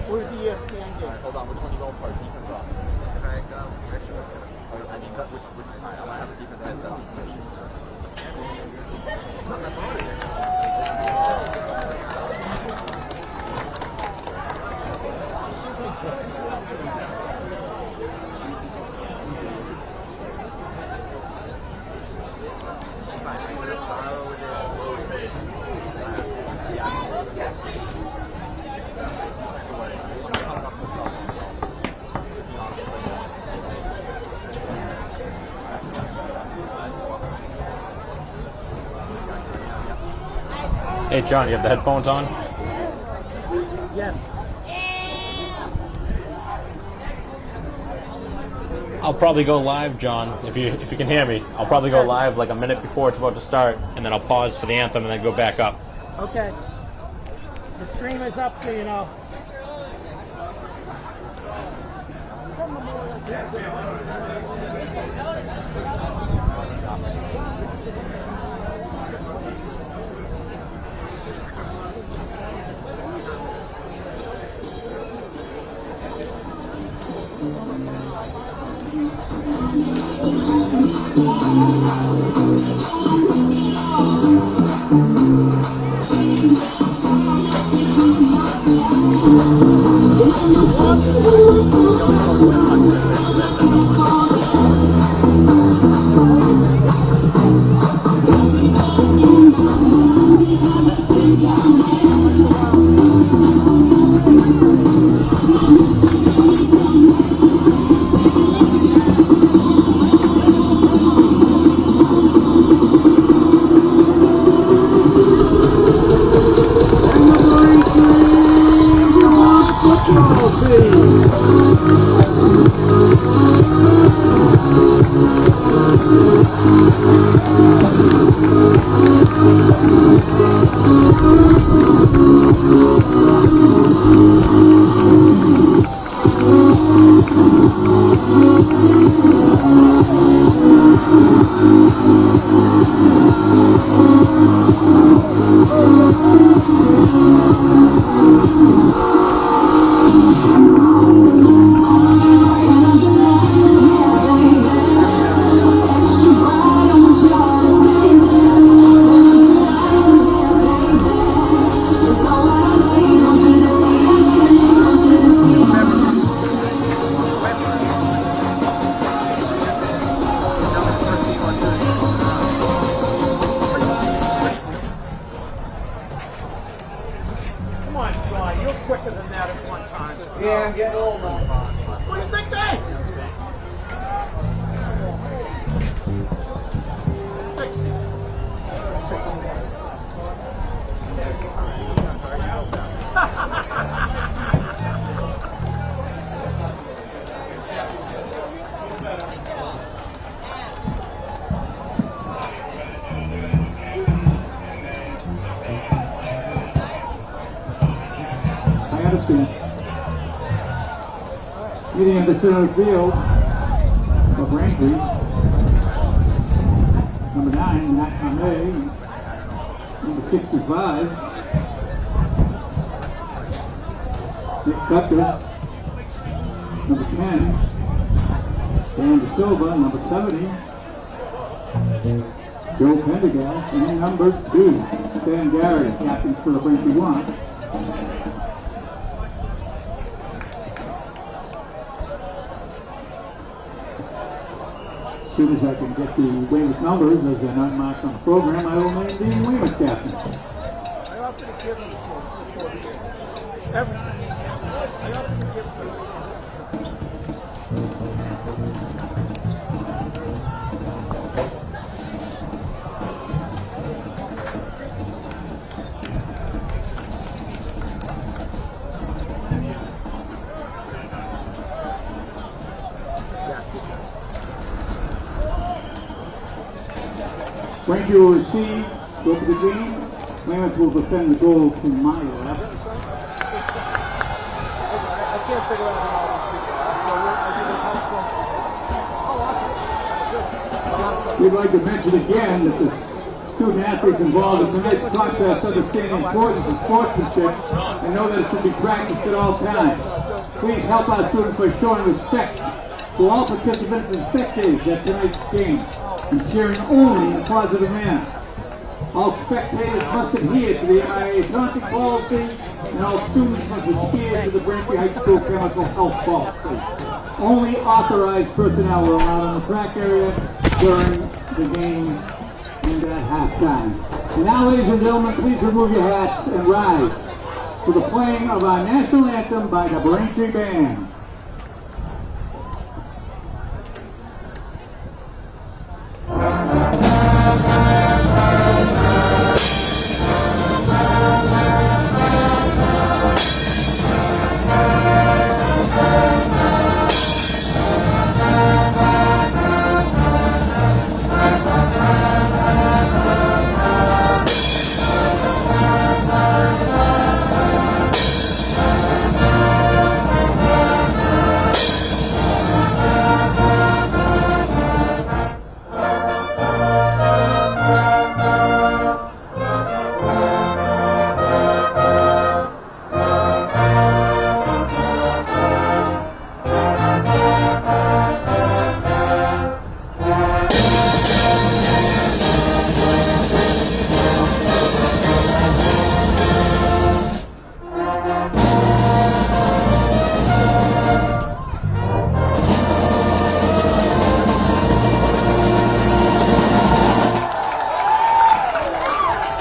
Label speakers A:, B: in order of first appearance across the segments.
A: Where's the ESPN game? Hold on, which one are you going for? Defense or offense? I mean, which time? I might have a defense headset on.
B: Hey John, you have the headphones on?
C: Yes.
B: I'll probably go live, John, if you can hear me. I'll probably go live like a minute before it's about to start, and then I'll pause for the anthem and then go back up.
C: Okay. The stream is up, so you know.
D: Meeting at the center of the field of Braintree. Number 9, Matt May. Number 65, Nick Scepter. Number 10, Dan De Silva. Number 70, Joe Pendergast. And number 2, Dan Gary, captain for the Braintree 1. As soon as I can get the Weymouth numbers, as they're not marked on the program, I will name the Weymouth captain.
A: I often give them before the game. Everything. I often give them.
D: Braintree will receive, go for the game, Weymouth will defend the goal to my left.
A: I can't figure out how all these people are.
D: We'd like to mention again that the student athletes involved in tonight's contest understand the importance of sportsmanship and know that it should be practiced at all times. Please help our students by showing respect to all participants and spectators at tonight's game and cheering only in a positive manner. All spectators must adhere to the MIA taunting policy, and all students must adhere to the Braintree High School chemical health policy. Only authorized personnel are allowed in the track area during the game and at halftime. And now, ladies and gentlemen, please remove your hats and rise for the playing of our national anthem by the Braintree Band.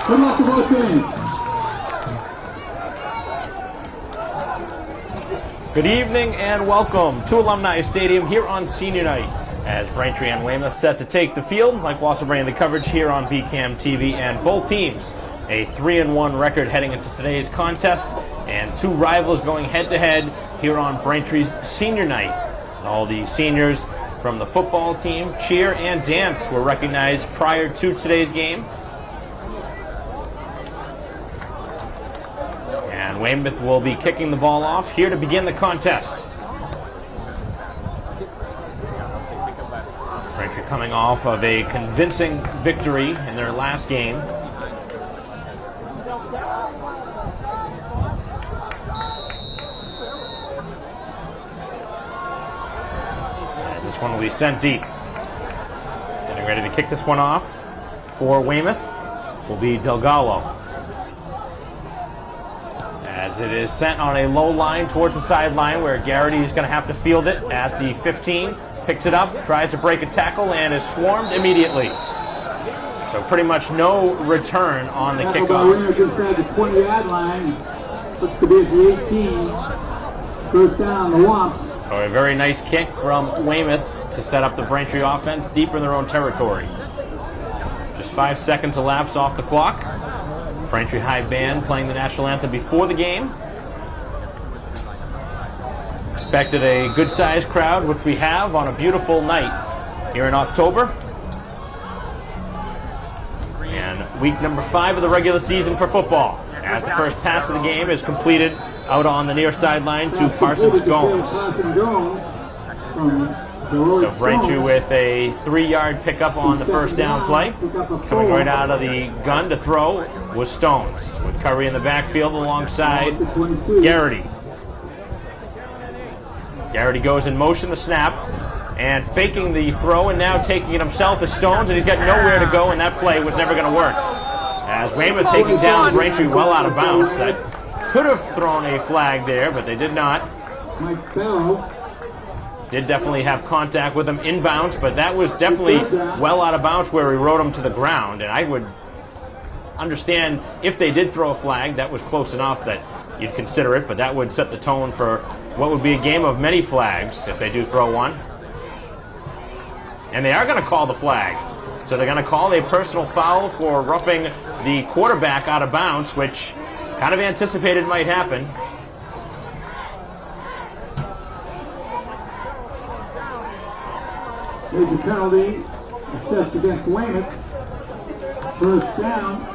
D: Good luck to both teams.
B: Good evening and welcome to Alumni Stadium here on Senior Night as Braintree and Weymouth set to take the field. Mike Wasser bringing the coverage here on BCAM TV, and both teams a 3-1 record heading into today's contest, and two rivals going head-to-head here on Braintree's Senior Night. And all the seniors from the football team, cheer, and dance were recognized prior to today's game. And Weymouth will be kicking the ball off here to begin the contest. Braintree coming off of a convincing victory in their last game. And this one will be sent deep. Getting ready to kick this one off for Weymouth will be Delgado. As it is sent on a low line towards the sideline where Garrity is going to have to field it at the 15. Picks it up, tries to break a tackle, and is swarmed immediately. So pretty much no return on the kickoff.
D: Inside the 20-yard line. Looks to be at the 18. First down, the Womps.
B: So a very nice kick from Weymouth to set up the Braintree offense deeper in their own territory. Just 5 seconds elapsed off the clock. Braintree High Band playing the national anthem before the game. Expected a good-sized crowd, which we have on a beautiful night here in October. And week number 5 of the regular season for football, as the first pass of the game is completed out on the near sideline to Parsons Gomes. So Braintree with a 3-yard pickup on the first down play. Coming right out of the gun to throw was Stones, with Curry in the backfield alongside Garrity. Garrity goes in motion, the snap, and faking the throw, and now taking it himself is Stones, and he's got nowhere to go, and that play was never going to work. As Weymouth taking down Braintree well out of bounds. That could have thrown a flag there, but they did not.
D: Mike Bell.
B: Did definitely have contact with him inbounds, but that was definitely well out of bounds where he rode him to the ground. And I would understand if they did throw a flag, that was close enough that you'd consider it, but that would set the tone for what would be a game of many flags if they do throw one. And they are going to call the flag. So they're going to call a personal foul for roughing the quarterback out of bounds, which kind of anticipated might happen.
D: There's a penalty assessed against Weymouth. First down.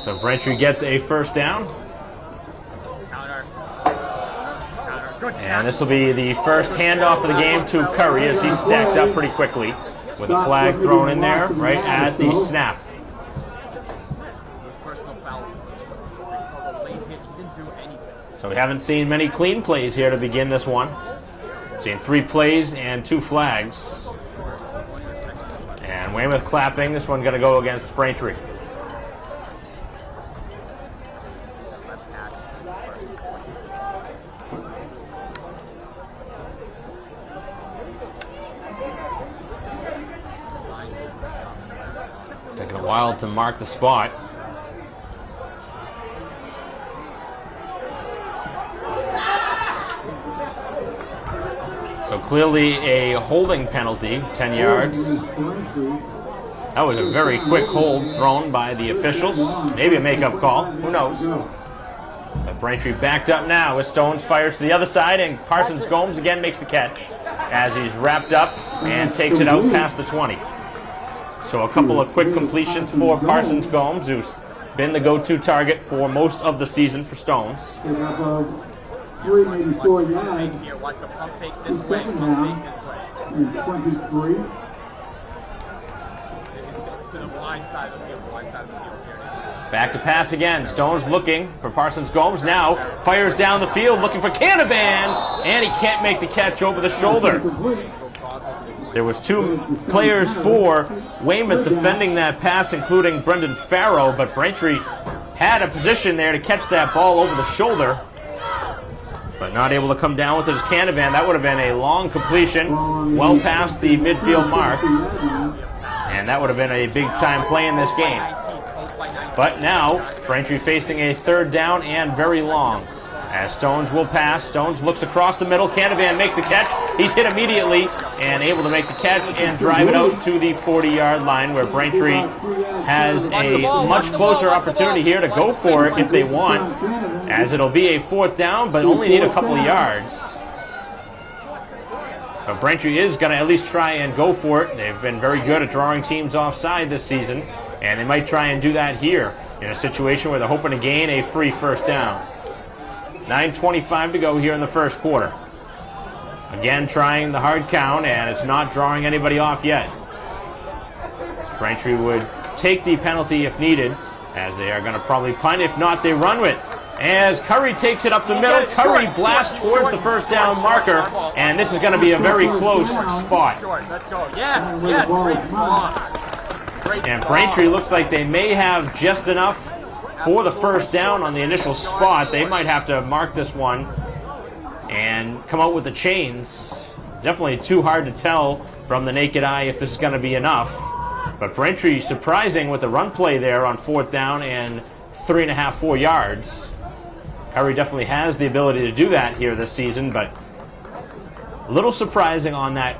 B: So Braintree gets a first down. And this will be the first handoff of the game to Curry as he stacked up pretty quickly with a flag thrown in there right at the snap. So we haven't seen many clean plays here to begin this one. Seen 3 plays and 2 flags. And Weymouth clapping. This one going to go against Braintree. Taking a while to mark the spot. So clearly a holding penalty, 10 yards. That was a very quick hold thrown by the officials. Maybe a make-up call, who knows. But Braintree backed up now as Stones fires to the other side, and Parsons Gomes again makes the catch as he's wrapped up and takes it out past the 20. So a couple of quick completions for Parsons Gomes, who's been the go-to target for most of the season for Stones.
D: 3, maybe 4 yards.
E: Here, watch the pump fake this way.
D: Second
E: Pump
D: down
E: fake this way.
D: is 23.
E: To the blind side of the field. Blind side of the field. Here it is.
B: Back to pass again. Stones looking for Parsons Gomes now. Fires down the field looking for Canavan. And he can't make the catch over the shoulder. There was 2 players for Weymouth defending that pass, including Brendan Farrow. But Braintree had a position there to catch that ball over the shoulder, but not able to come down with his Canavan. That would have been a long completion, well past the midfield mark. And that would have been a big-time play in this game. But now, Braintree facing a 3rd down and very long. As Stones will pass, Stones looks across the middle. Canavan makes the catch. He's hit immediately and able to make the catch and drive it out to the 40-yard line, where Braintree has a much closer opportunity here to go for it if they want, as it'll be a 4th down, but only need a couple of yards. But Braintree is going to at least try and go for it. They've been very good at drawing teams offside this season, and they might try and do that here in a situation where they're hoping to gain a free first down. 9:25 to go here in the first quarter. Again, trying the hard count, and it's not drawing anybody off yet. Braintree would take the penalty if needed, as they are going to probably punt. If not, they run with it. As Curry takes it up the middle, Curry blasts towards the first down marker, and this is going to be a very close spot.
E: Let's go. Yes, yes, great spot.
B: And Braintree looks like they may have just enough for the first down on the initial spot. They might have to mark this one and come out with the chains. Definitely too hard to tell from the naked eye if this is going to be enough. But Braintree surprising with the run play there on 4th down and 3.5, 4 yards. Curry definitely has the ability to do that here this season, but a little surprising on that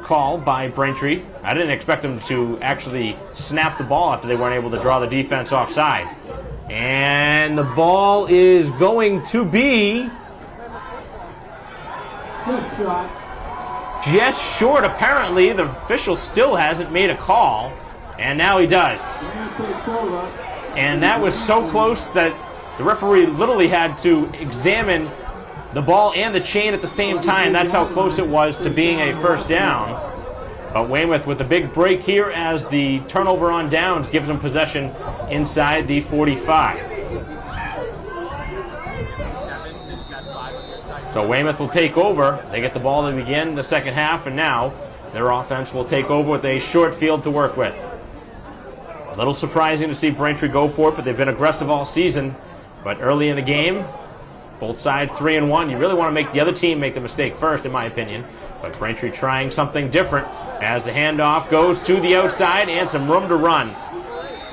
B: call by Braintree. I didn't expect them to actually snap the ball after they weren't able to draw the defense offside. And the ball is going to be just short, apparently. The official still hasn't made a call, and now he does. And that was so close that the referee literally had to examine the ball and the chain at the same time. That's how close it was to being a first down. But Weymouth with a big break here as the turnover on downs gives them possession inside the 45. So Weymouth will take over. They get the ball to begin the second half, and now their offense will take over with a short field to work with. A little surprising to see Braintree go for it, but they've been aggressive all season. But early in the game, both sides 3-1. You really want to make the other team make the mistake first, in my opinion. But Braintree trying something different as the handoff goes to the outside and some room to run.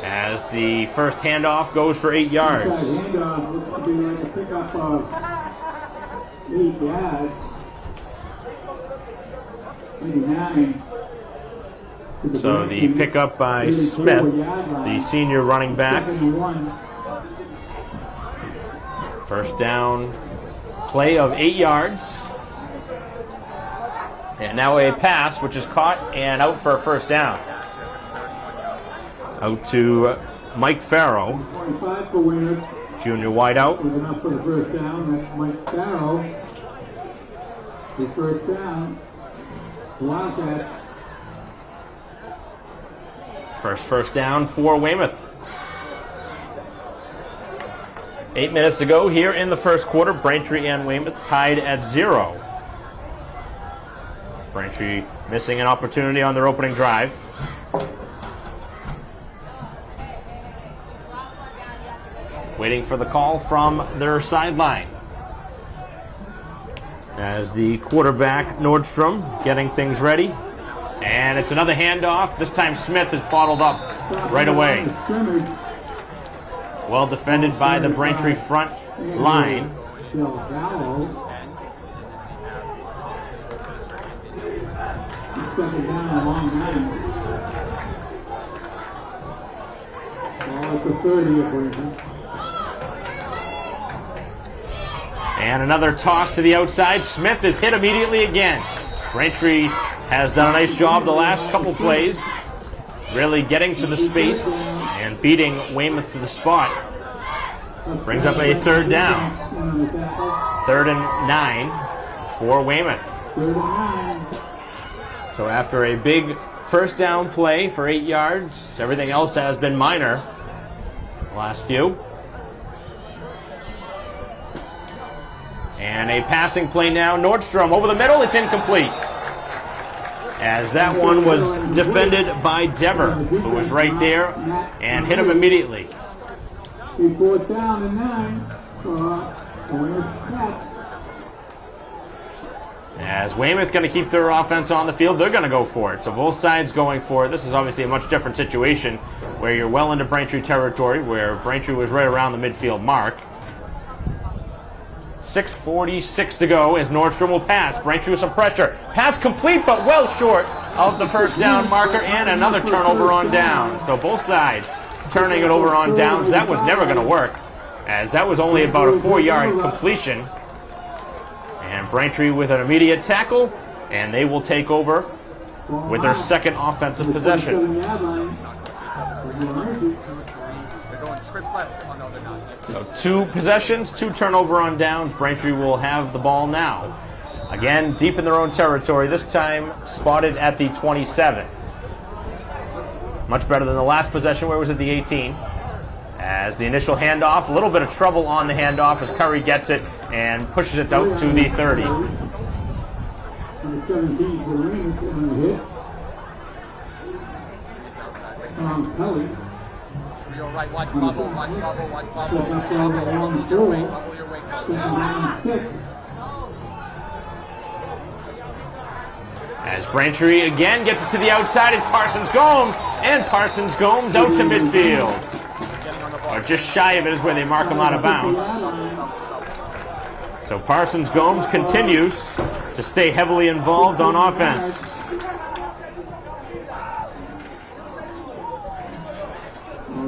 B: As the first handoff goes for 8 yards.
D: Handoff looks to be like a pickup of 8 yards. Maybe 9.
B: So the pickup by Smith, the senior running back. First down play of 8 yards. And now a pass, which is caught and out for a first down. Out to Mike Farrow,
D: 25 for Weymouth.
B: junior wideout.
D: Was enough for the first down. That's Mike Farrow. His first down. Wildcats.
B: First down for Weymouth. 8 minutes to go here in the first quarter. Braintree and Weymouth tied at 0. Braintree missing an opportunity on their opening drive. Waiting for the call from their sideline. As the quarterback, Nordstrom, getting things ready. And it's another handoff. This time Smith is bottled up right away. Well defended by the Braintree front line.
D: Second down, a long nine. Ball at the 30 of Weymouth.
B: And another toss to the outside. Smith is hit immediately again. Braintree has done a nice job the last couple plays, really getting to the space and beating Weymouth to the spot. Brings up a third down. 3rd and 9 for Weymouth. So after a big first down play for 8 yards, everything else has been minor the last few. And a passing play now. Nordstrom over the middle. It's incomplete. As that one was defended by Dever, who was right there and hit him immediately.
D: 4th down and 9 for Weymouth Cats.
B: As Weymouth going to keep their offense on the field, they're going to go for it. So both sides going for it. This is obviously a much different situation where you're well into Braintree territory, where Braintree was right around the midfield mark. 6:46 to go as Nordstrom will pass. Braintree with some pressure. Pass complete, but well short of the first down marker, and another turnover on down. So both sides turning it over on downs. That was never going to work, as that was only about a 4-yard completion. And Braintree with an immediate tackle, and they will take over with their second offensive possession.
E: They're going trips left. Oh, no, they're not.
B: So 2 possessions, 2 turnover on downs. Braintree will have the ball now. Again, deep in their own territory, this time spotted at the 27. Much better than the last possession where it was at the 18. As the initial handoff, a little bit of trouble on the handoff as Curry gets it and pushes it out to the 30.
D: Number 17 for Weymouth on the hit. Kelly.
E: You're right. Watch bubble. Watch bubble. Watch bubble.
D: Bubble
E: Bubble your way. Bubble your way.
D: Second down and 6.
B: As Braintree again gets it to the outside, it's Parsons Gomes, and Parsons Gomes out to midfield. Or just shy of it is where they mark him out of bounds. So Parsons Gomes continues to stay heavily involved on offense.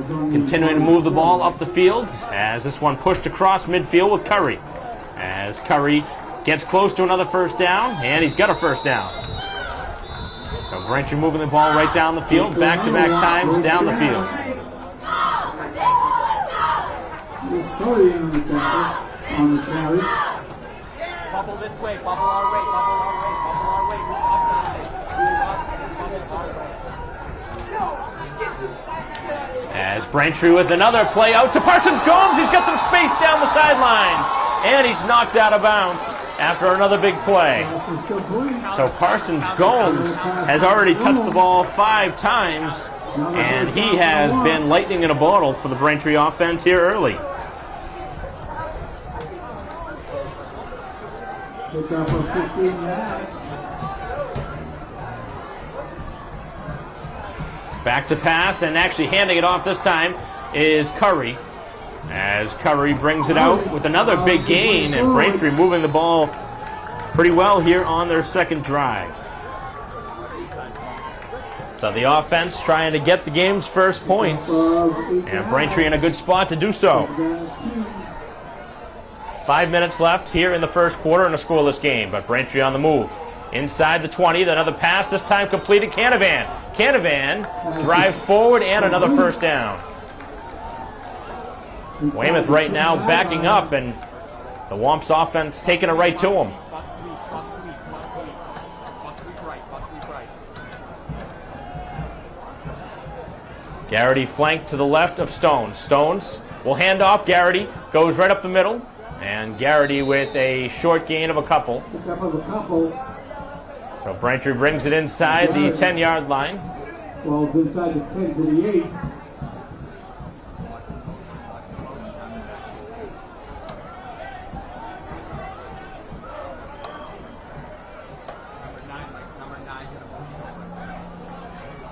B: Continuing to move the ball up the field as this one pushed across midfield with Curry. As Curry gets close to another first down, and he's got a first down. So Braintree moving the ball right down the field, back-to-back times down the field.
D: Curry on the tackle, on the carry.
E: Bubble this way. Bubble our way. Bubble our way. Bubble our way. Move up down there. Move up. Bubble our way.
B: As Braintree with another play out to Parsons Gomes. He's got some space down the sidelines, and he's knocked out of bounds after another big play. So Parsons Gomes has already touched the ball 5 times, and he has been lightning in a bottle for the Braintree offense here early. Back to pass, and actually handing it off this time is Curry. As Curry brings it out with another big gain, and Braintree moving the ball pretty well here on their second drive. So the offense trying to get the game's first points, and Braintree in a good spot to do so. 5 minutes left here in the first quarter in a scoreless game, but Braintree on the move. Inside the 20, another pass, this time completed. Canavan drives forward, and another first down. Weymouth right now backing up, and the Womps offense taking it right to them.
E: Box sweep, box sweep, box sweep. Box sweep right, box sweep right.
B: Garrity flanked to the left of Stones. Stones will hand off. Garrity goes right up the middle, and Garrity with a short gain of a couple. So Braintree brings it inside the 10-yard line.
D: Well, it's inside the 10 to the 8.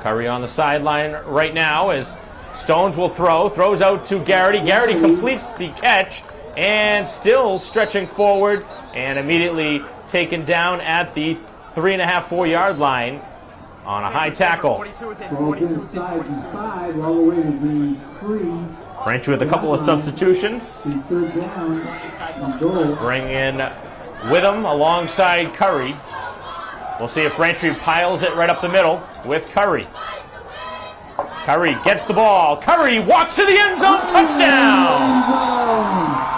B: Curry on the sideline right now as Stones will throws out to Garrity. Garrity completes the catch and still stretching forward and immediately taken down at the 3.5, 4-yard line on a high tackle.
E: 42 is in,
D: Well,
E: 42
D: it's
E: is in,
D: inside
E: 42.
D: the 5 all the way to the 3.
B: Braintree with a couple of substitutions.
D: The third down and goal.
B: Bring in Witham alongside Curry. We'll see if Braintree piles it right up the middle with Curry. Curry gets the ball. Curry walks to the end zone. Touchdown!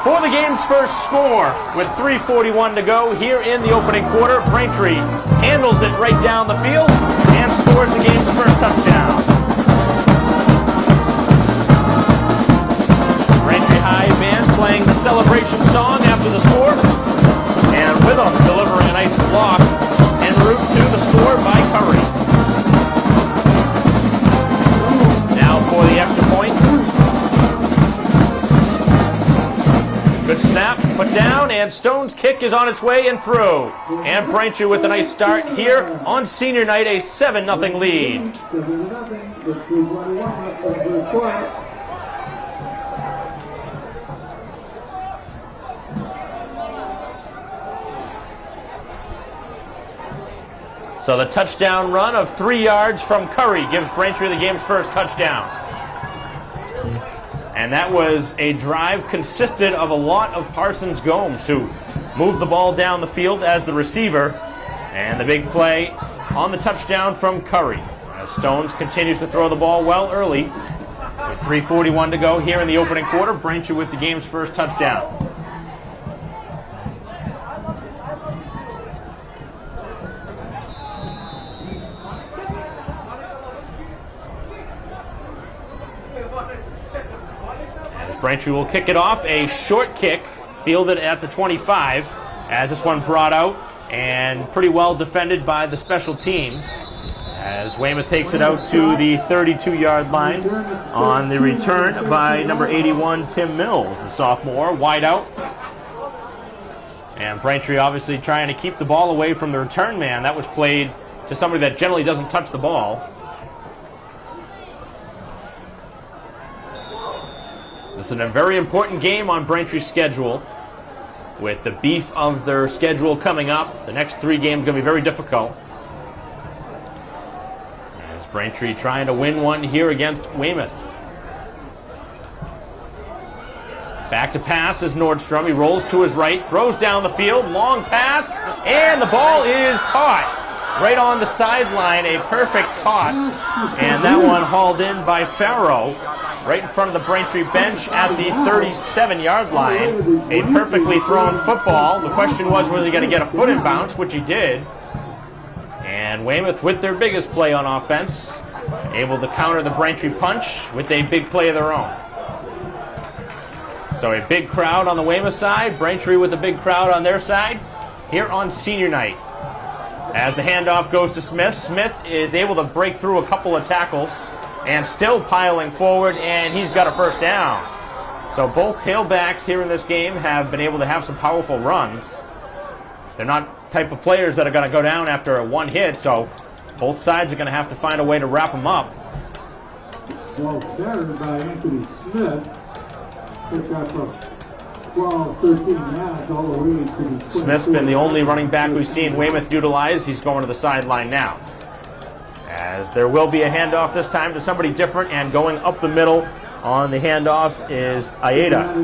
B: For the game's first score with 3:41 to go here in the opening quarter. Braintree handles it right down the field and scores the game's first touchdown. Braintree High Band playing the celebration song after the score. And Witham delivering a nice block en route to the score by Curry. Now for the extra point. Good snap, put down, and Stone's kick is on its way and through. And Braintree with a nice start here on senior night, a 7-0 lead.
D: 7-0 with 3:21 left of the first quarter.
B: So the touchdown run of 3 yards from Curry gives Braintree the game's first touchdown. And that was a drive consisted of a lot of Parsons Gomes, who moved the ball down the field as the receiver. And the big play on the touchdown from Curry, as Stones continues to throw the ball well early. With 3:41 to go here in the opening quarter, Braintree with the game's first touchdown. Braintree will kick it off, a short kick fielded at the 25 as this one brought out and pretty well defended by the special teams as Weymouth takes it out to the 32-yard line on the return by number 81 Tim Mills, the sophomore, wide out. And Braintree obviously trying to keep the ball away from the return man. That was played to somebody that generally doesn't touch the ball. This is a very important game on Braintree's schedule. With the beef of their schedule coming up, the next 3 games are going to be very difficult. As Braintree trying to win one here against Weymouth. Back to pass is Nordstrom. He rolls to his right, throws down the field, long pass, and the ball is caught right on the sideline. A perfect toss, and that one hauled in by Farrow. Right in front of the Braintree bench at the 37-yard line. A perfectly thrown football. The question was he going to get a foot in bounce, which he did. And Weymouth with their biggest play on offense, able to counter the Braintree punch with a big play of their own. So a big crowd on the Weymouth side, Braintree with a big crowd on their side here on senior night. As the handoff goes to Smith, Smith is able to break through a couple of tackles and still piling forward, and he's got a first down. So both tailbacks here in this game have been able to have some powerful runs. They're not type of players that are going to go down after a one hit, so both sides are going to have to find a way to wrap them up.
D: Well started by Anthony Smith. Picked up a 12, 13 yards all the way to the
B: Smith's been the only running back we've seen Weymouth utilize. He's going to the sideline now. As there will be a handoff this time to somebody different, and going up the middle on the handoff is Aida.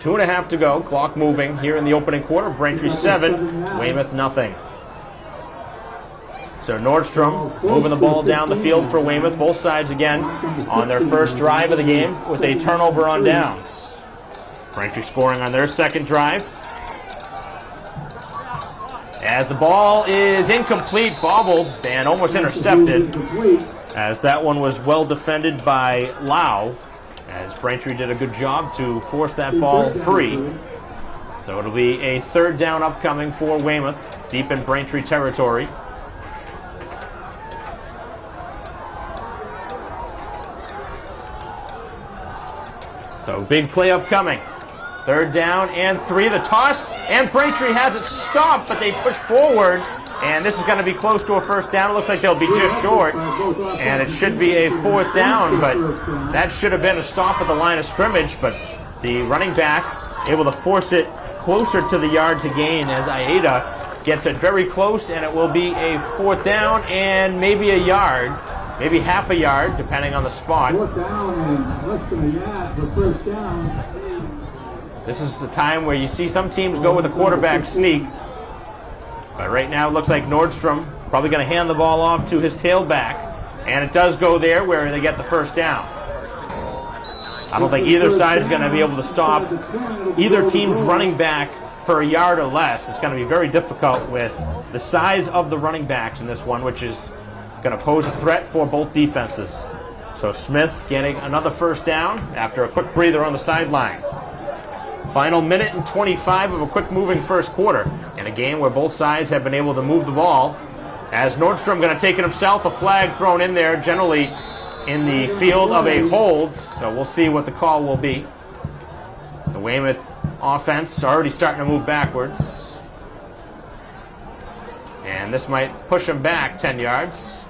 B: 2.5 to go, clock moving here in the opening quarter. Braintree 7, Weymouth nothing. So Nordstrom moving the ball down the field for Weymouth. Both sides again on their first drive of the game with a turnover on downs. Braintree scoring on their second drive. As the ball is incomplete, bobbled, and almost intercepted. As that one was well defended by Lau. As Braintree did a good job to force that ball free. So it'll be a third down upcoming for Weymouth, deep in Braintree territory. So big play upcoming. Third down and 3. The toss, and Braintree has it stopped, but they push forward. And this is going to be close to a first down. It looks like they'll be just short. And it should be a fourth down, but that should have been a stop at the line of scrimmage. But the running back able to force it closer to the yard to gain as Aida gets it very close, and it will be a fourth down and maybe a yard. Maybe half a yard, depending on the spot.
D: Fourth down and less than a yard for first down.
B: This is the time where you see some teams go with a quarterback sneak. But right now it looks like Nordstrom probably going to hand the ball off to his tailback. And it does go there where they get the first down. I don't think either side is going to be able to stop either team's running back for a yard or less. It's going to be very difficult with the size of the running backs in this one, which is going to pose a threat for both defenses. So Smith getting another first down after a quick breather on the sideline. Final minute and 25 of a quick moving first quarter in a game where both sides have been able to move the ball. As Nordstrom going to take it himself, a flag thrown in there, generally in the field of a hold. So we'll see what the call will be. The Weymouth offense already starting to move backwards. And this might push them back 10 yards.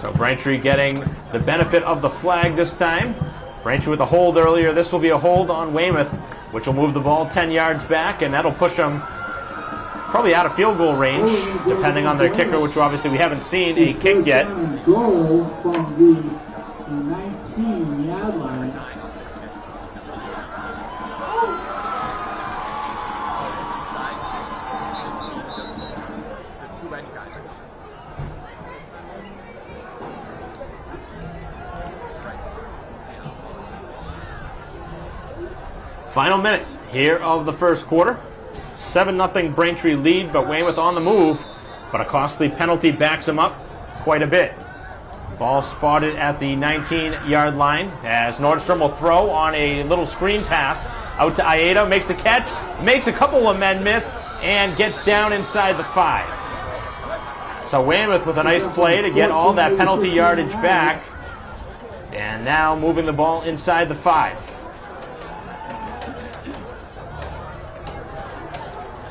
B: So Braintree getting the benefit of the flag this time. Braintree with a hold earlier. This will be a hold on Weymouth, which will move the ball 10 yards back, and that'll push them probably out of field goal range, depending on their kicker, which obviously we haven't seen a kick yet.
D: Goal from the 19-yard line.
B: Final minute here of the first quarter. 7-0 Braintree lead, but Weymouth on the move. But a costly penalty backs them up quite a bit. Ball spotted at the 19-yard line as Nordstrom will throw on a little screen pass out to Aida. Makes the catch, makes a couple of men miss, and gets down inside the 5. So Weymouth with a nice play to get all that penalty yardage back. And now moving the ball inside the 5.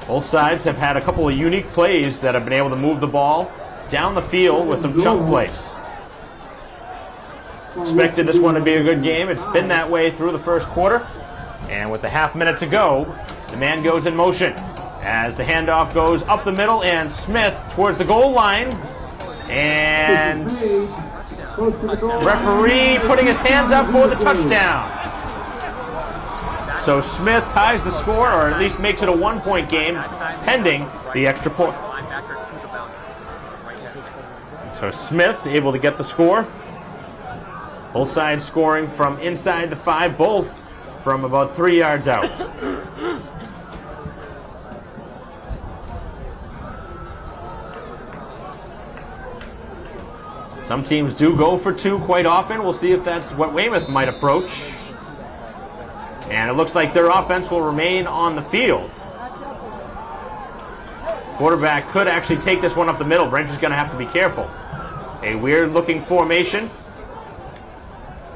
B: Both sides have had a couple of unique plays that have been able to move the ball down the field with some chunk plays. Expected this one to be a good game. It's been that way through the first quarter. And with a half minute to go, the man goes in motion as the handoff goes up the middle, and Smith towards the goal line. And referee putting his hands up for the touchdown. So Smith ties the score, or at least makes it a 1-point game, pending the extra point. So Smith able to get the score. Both sides scoring from inside the 5, both from about 3 yards out. Some teams do go for 2 quite often. We'll see if that's what Weymouth might approach. And it looks like their offense will remain on the field. Quarterback could actually take this one up the middle. Braintree's going to have to be careful. A weird-looking formation.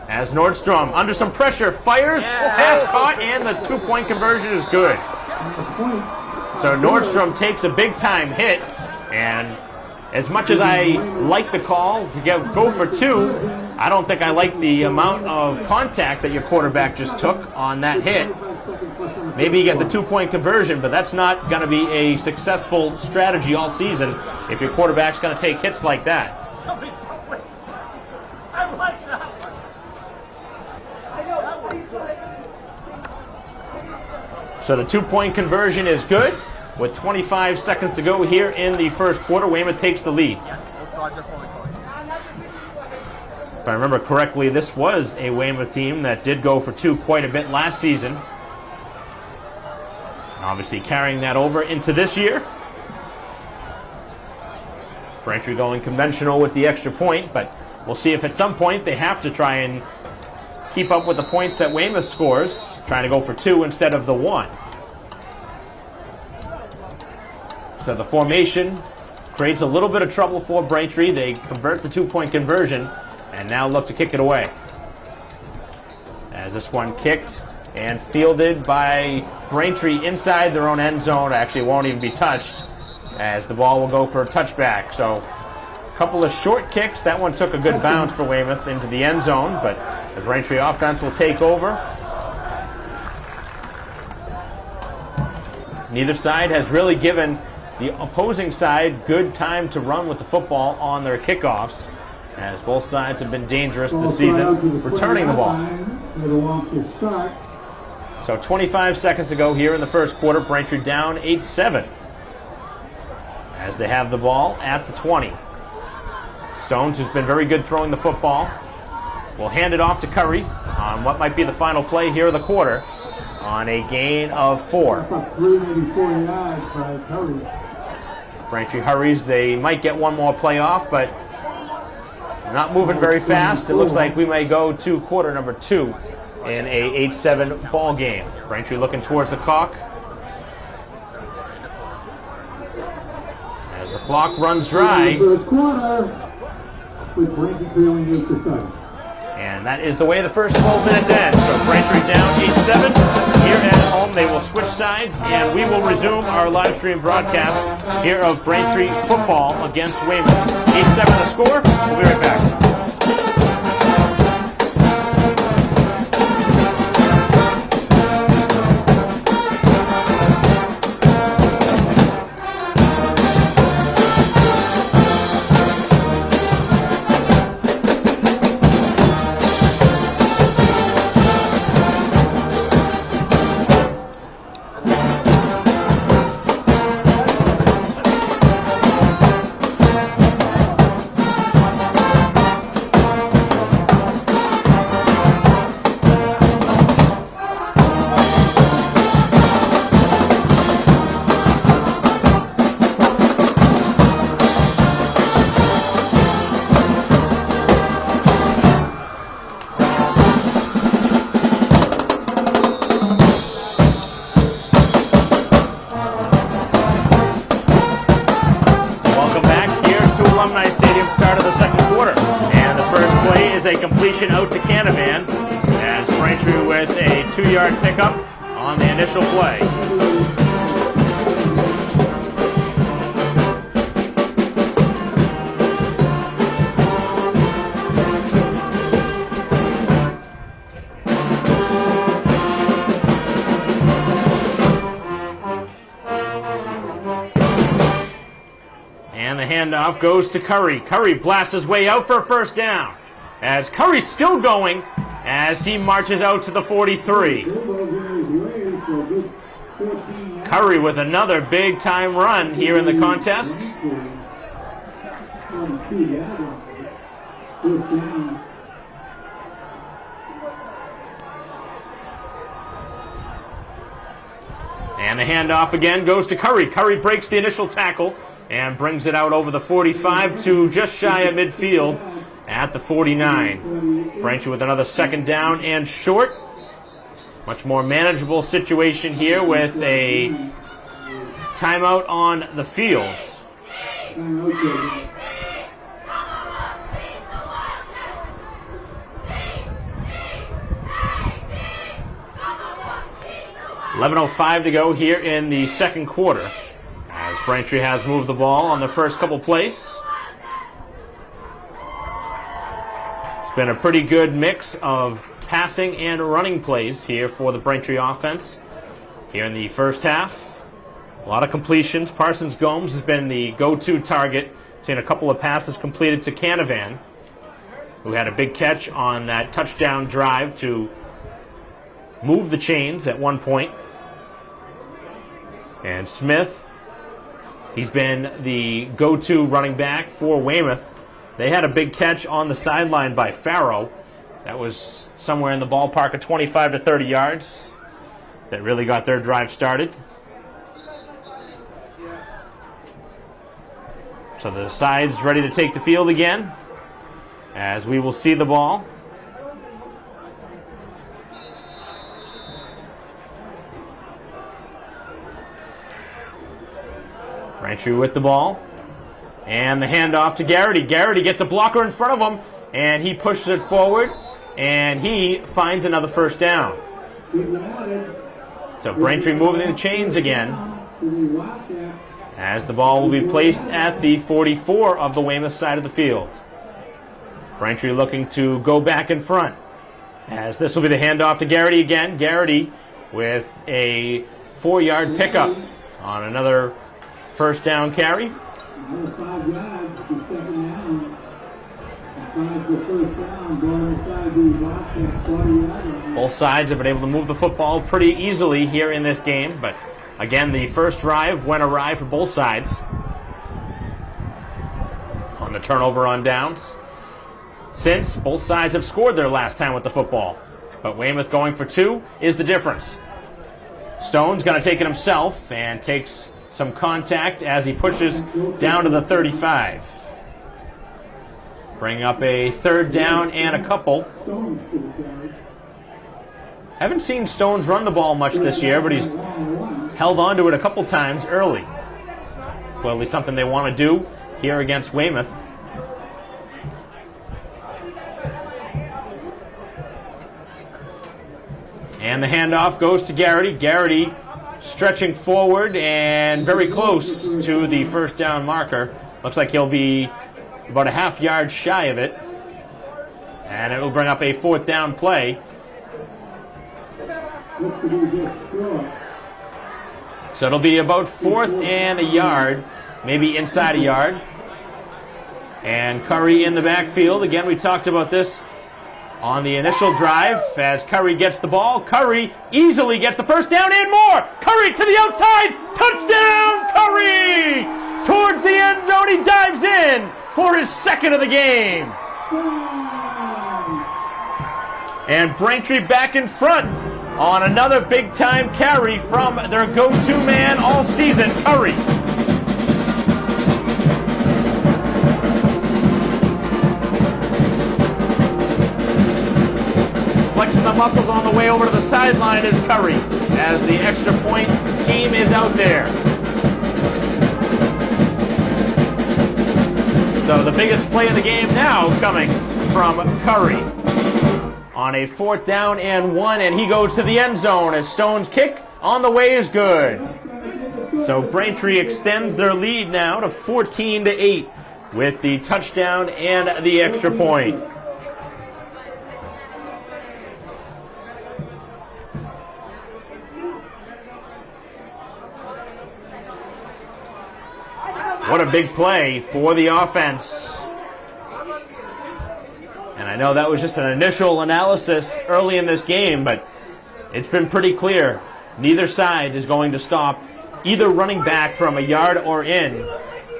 B: As Nordstrom, under some pressure, fires, pass caught, and the 2-point conversion is good. So Nordstrom takes a big-time hit, and as much as I like the call to go for 2, I don't think I like the amount of contact that your quarterback just took on that hit. Maybe you get the 2-point conversion, but that's not going to be a successful strategy all season if your quarterback's going to take hits like that.
A: Somebody's going to win. I like that.
B: So the 2-point conversion is good. With 25 seconds to go here in the first quarter, Weymouth takes the lead.
E: Yes, Roger, point.
B: If I remember correctly, this was a Weymouth team that did go for 2 quite a bit last season. And obviously carrying that over into this year. Braintree going conventional with the extra point, but we'll see if at some point they have to try and keep up with the points that Weymouth scores, trying to go for 2 instead of the 1. So the formation creates a little bit of trouble for Braintree. They convert the 2-point conversion and now look to kick it away. As this one kicked and fielded by Braintree inside their own end zone. Actually won't even be touched, as the ball will go for a touchback. So a couple of short kicks. That one took a good bounce for Weymouth into the end zone, but the Braintree offense will take over. Neither side has really given the opposing side good time to run with the football on their kickoffs, as both sides have been dangerous this season returning the ball. So 25 seconds to go here in the first quarter. Braintree down 8-7 as they have the ball at the 20. Stones, who's been very good throwing the football, will hand it off to Curry on what might be the final play here of the quarter on a gain of 4. Braintree hurries. They might get one more play off, but not moving very fast. It looks like we may go to quarter number 2 in a 8-7 ball game. Braintree looking towards the clock as the clock runs dry. And that is the way the first 12 minutes end. So Braintree down 8-7. Here at home, they will switch sides, and we will resume our live stream broadcast here of Braintree football against Weymouth. 8-7 the score. We'll be right back. Out to Canavan as Braintree with a 2-yard pickup on the initial play. And the handoff goes to Curry. Curry blasts his way out for a first down. As Curry's still going as he marches out to the 43. Curry with another big time run here in the contest. And the handoff again goes to Curry. Curry breaks the initial tackle and brings it out over the 45 to just shy of midfield at the 49. Braintree with another second down and short. Much more manageable situation here with a timeout on the field. 11:05 to go here in the second quarter, as Braintree has moved the ball on the first couple plays. It's been a pretty good mix of passing and running plays here for the Braintree offense here in the first half. A lot of completions. Parsons Gomes has been the go-to target, seeing a couple of passes completed to Canavan, who had a big catch on that touchdown drive to move the chains at one point. And Smith, he's been the go-to running back for Weymouth. They had a big catch on the sideline by Farrow. That was somewhere in the ballpark of 25 to 30 yards. That really got their drive started. So the side's ready to take the field again, as we will see the ball. Braintree with the ball. And the handoff to Garrity. Garrity gets a blocker in front of him, and he pushes it forward, and he finds another first down. So Braintree moving the chains again, as the ball will be placed at the 44 of the Weymouth side of the field. Braintree looking to go back in front, as this will be the handoff to Garrity again. Garrity with a 4-yard pickup on another first down carry. Both sides have been able to move the football pretty easily here in this game, but again, the first drive went awry for both sides on the turnover on downs, since both sides have scored their last time with the football. But Weymouth going for 2 is the difference. Stone's going to take it himself and takes some contact as he pushes down to the 35. Bring up a third down and a couple. Haven't seen Stones run the ball much this year, but he's held on to it a couple times early. Clearly something they want to do here against Weymouth. And the handoff goes to Garrity. Garrity stretching forward and very close to the first down marker. Looks like he'll be about a half yard shy of it. And it will bring up a 4th down play. So it'll be about 4th and a yard, maybe inside a yard. And Curry in the backfield. Again, we talked about this on the initial drive. As Curry gets the ball, Curry easily gets the first down and more. Curry to the outside. Touchdown, Curry! Towards the end zone, he dives in for his 2nd of the game. And Braintree back in front on another big-time carry from their go-to man all season, Curry. Flexing the muscles on the way over to the sideline is Curry, as the extra point team is out there. So the biggest play of the game now coming from Curry on a 4th down and 1, and he goes to the end zone as Stone's kick on the way is good. So Braintree extends their lead now to 14-8 with the touchdown and the extra point. What a big play for the offense. And I know that was just an initial analysis early in this game, but it's been pretty clear. Neither side is going to stop either running back from a yard or in.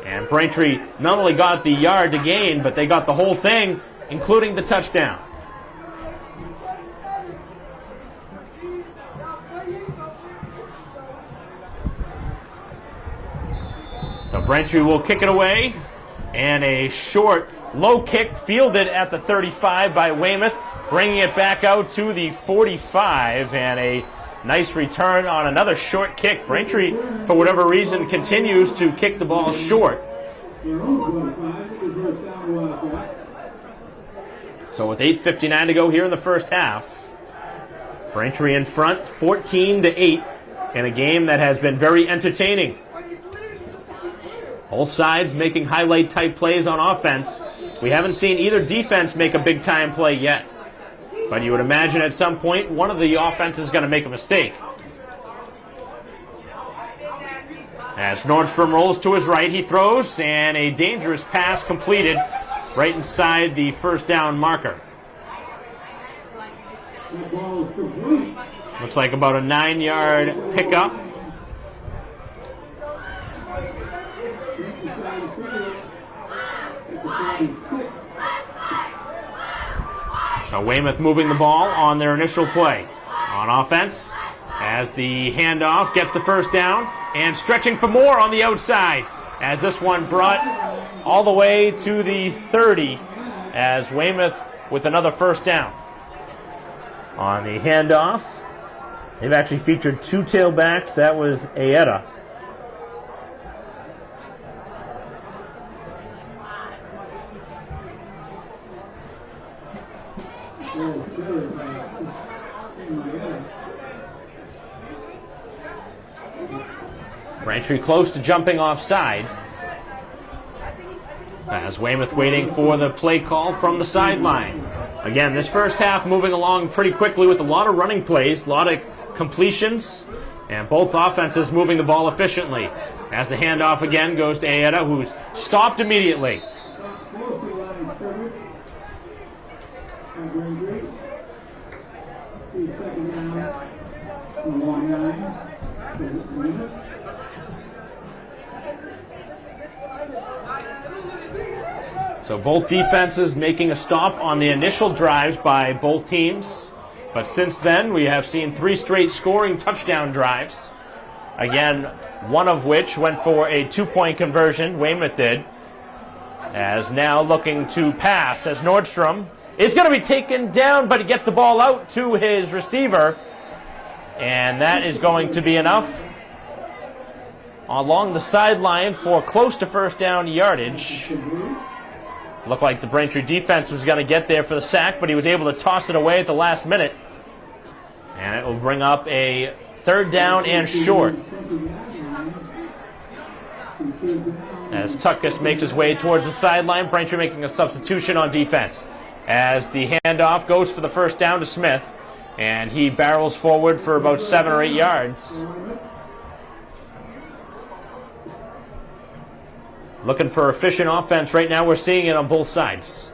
B: And Braintree not only got the yard to gain, but they got the whole thing, including the touchdown. So Braintree will kick it away, and a short, low kick fielded at the 35 by Weymouth, bringing it back out to the 45, and a nice return on another short kick. Braintree, for whatever reason, continues to kick the ball short. So with 8:59 to go here in the first half, Braintree in front, 14-8, in a game that has been very entertaining. Both sides making highlight-type plays on offense. We haven't seen either defense make a big-time play yet. But you would imagine at some point one of the offenses is going to make a mistake. As Nordstrom rolls to his right, he throws, and a dangerous pass completed right inside the first down marker. Looks like about a 9-yard pickup. So Weymouth moving the ball on their initial play. On offense, as the handoff gets the first down, and stretching for more on the outside, as this one brought all the way to the 30, as Weymouth with another first down. On the handoff, they've actually featured 2 tailbacks. That was Ayeta. Braintree close to jumping offside, as Weymouth waiting for the play call from the sideline. Again, this first half moving along pretty quickly with a lot of running plays, a lot of completions, and both offenses moving the ball efficiently. As the handoff again goes to Ayeta, who's stopped immediately. So both defenses making a stop on the initial drives by both teams. But since then, we have seen 3 straight scoring touchdown drives. Again, one of which went for a 2-point conversion, Weymouth did. As now looking to pass, as Nordstrom is going to be taken down, but he gets the ball out to his receiver. And that is going to be enough along the sideline for close to first down yardage. Looked like the Braintree defense was going to get there for the sack, but he was able to toss it away at the last minute. And it will bring up a 3rd down and short, as Tuckus makes his way towards the sideline. Braintree making a substitution on defense, as the handoff goes for the first down to Smith, and he barrels forward for about 7 or 8 yards. Looking for efficient offense right now. We're seeing it on both sides.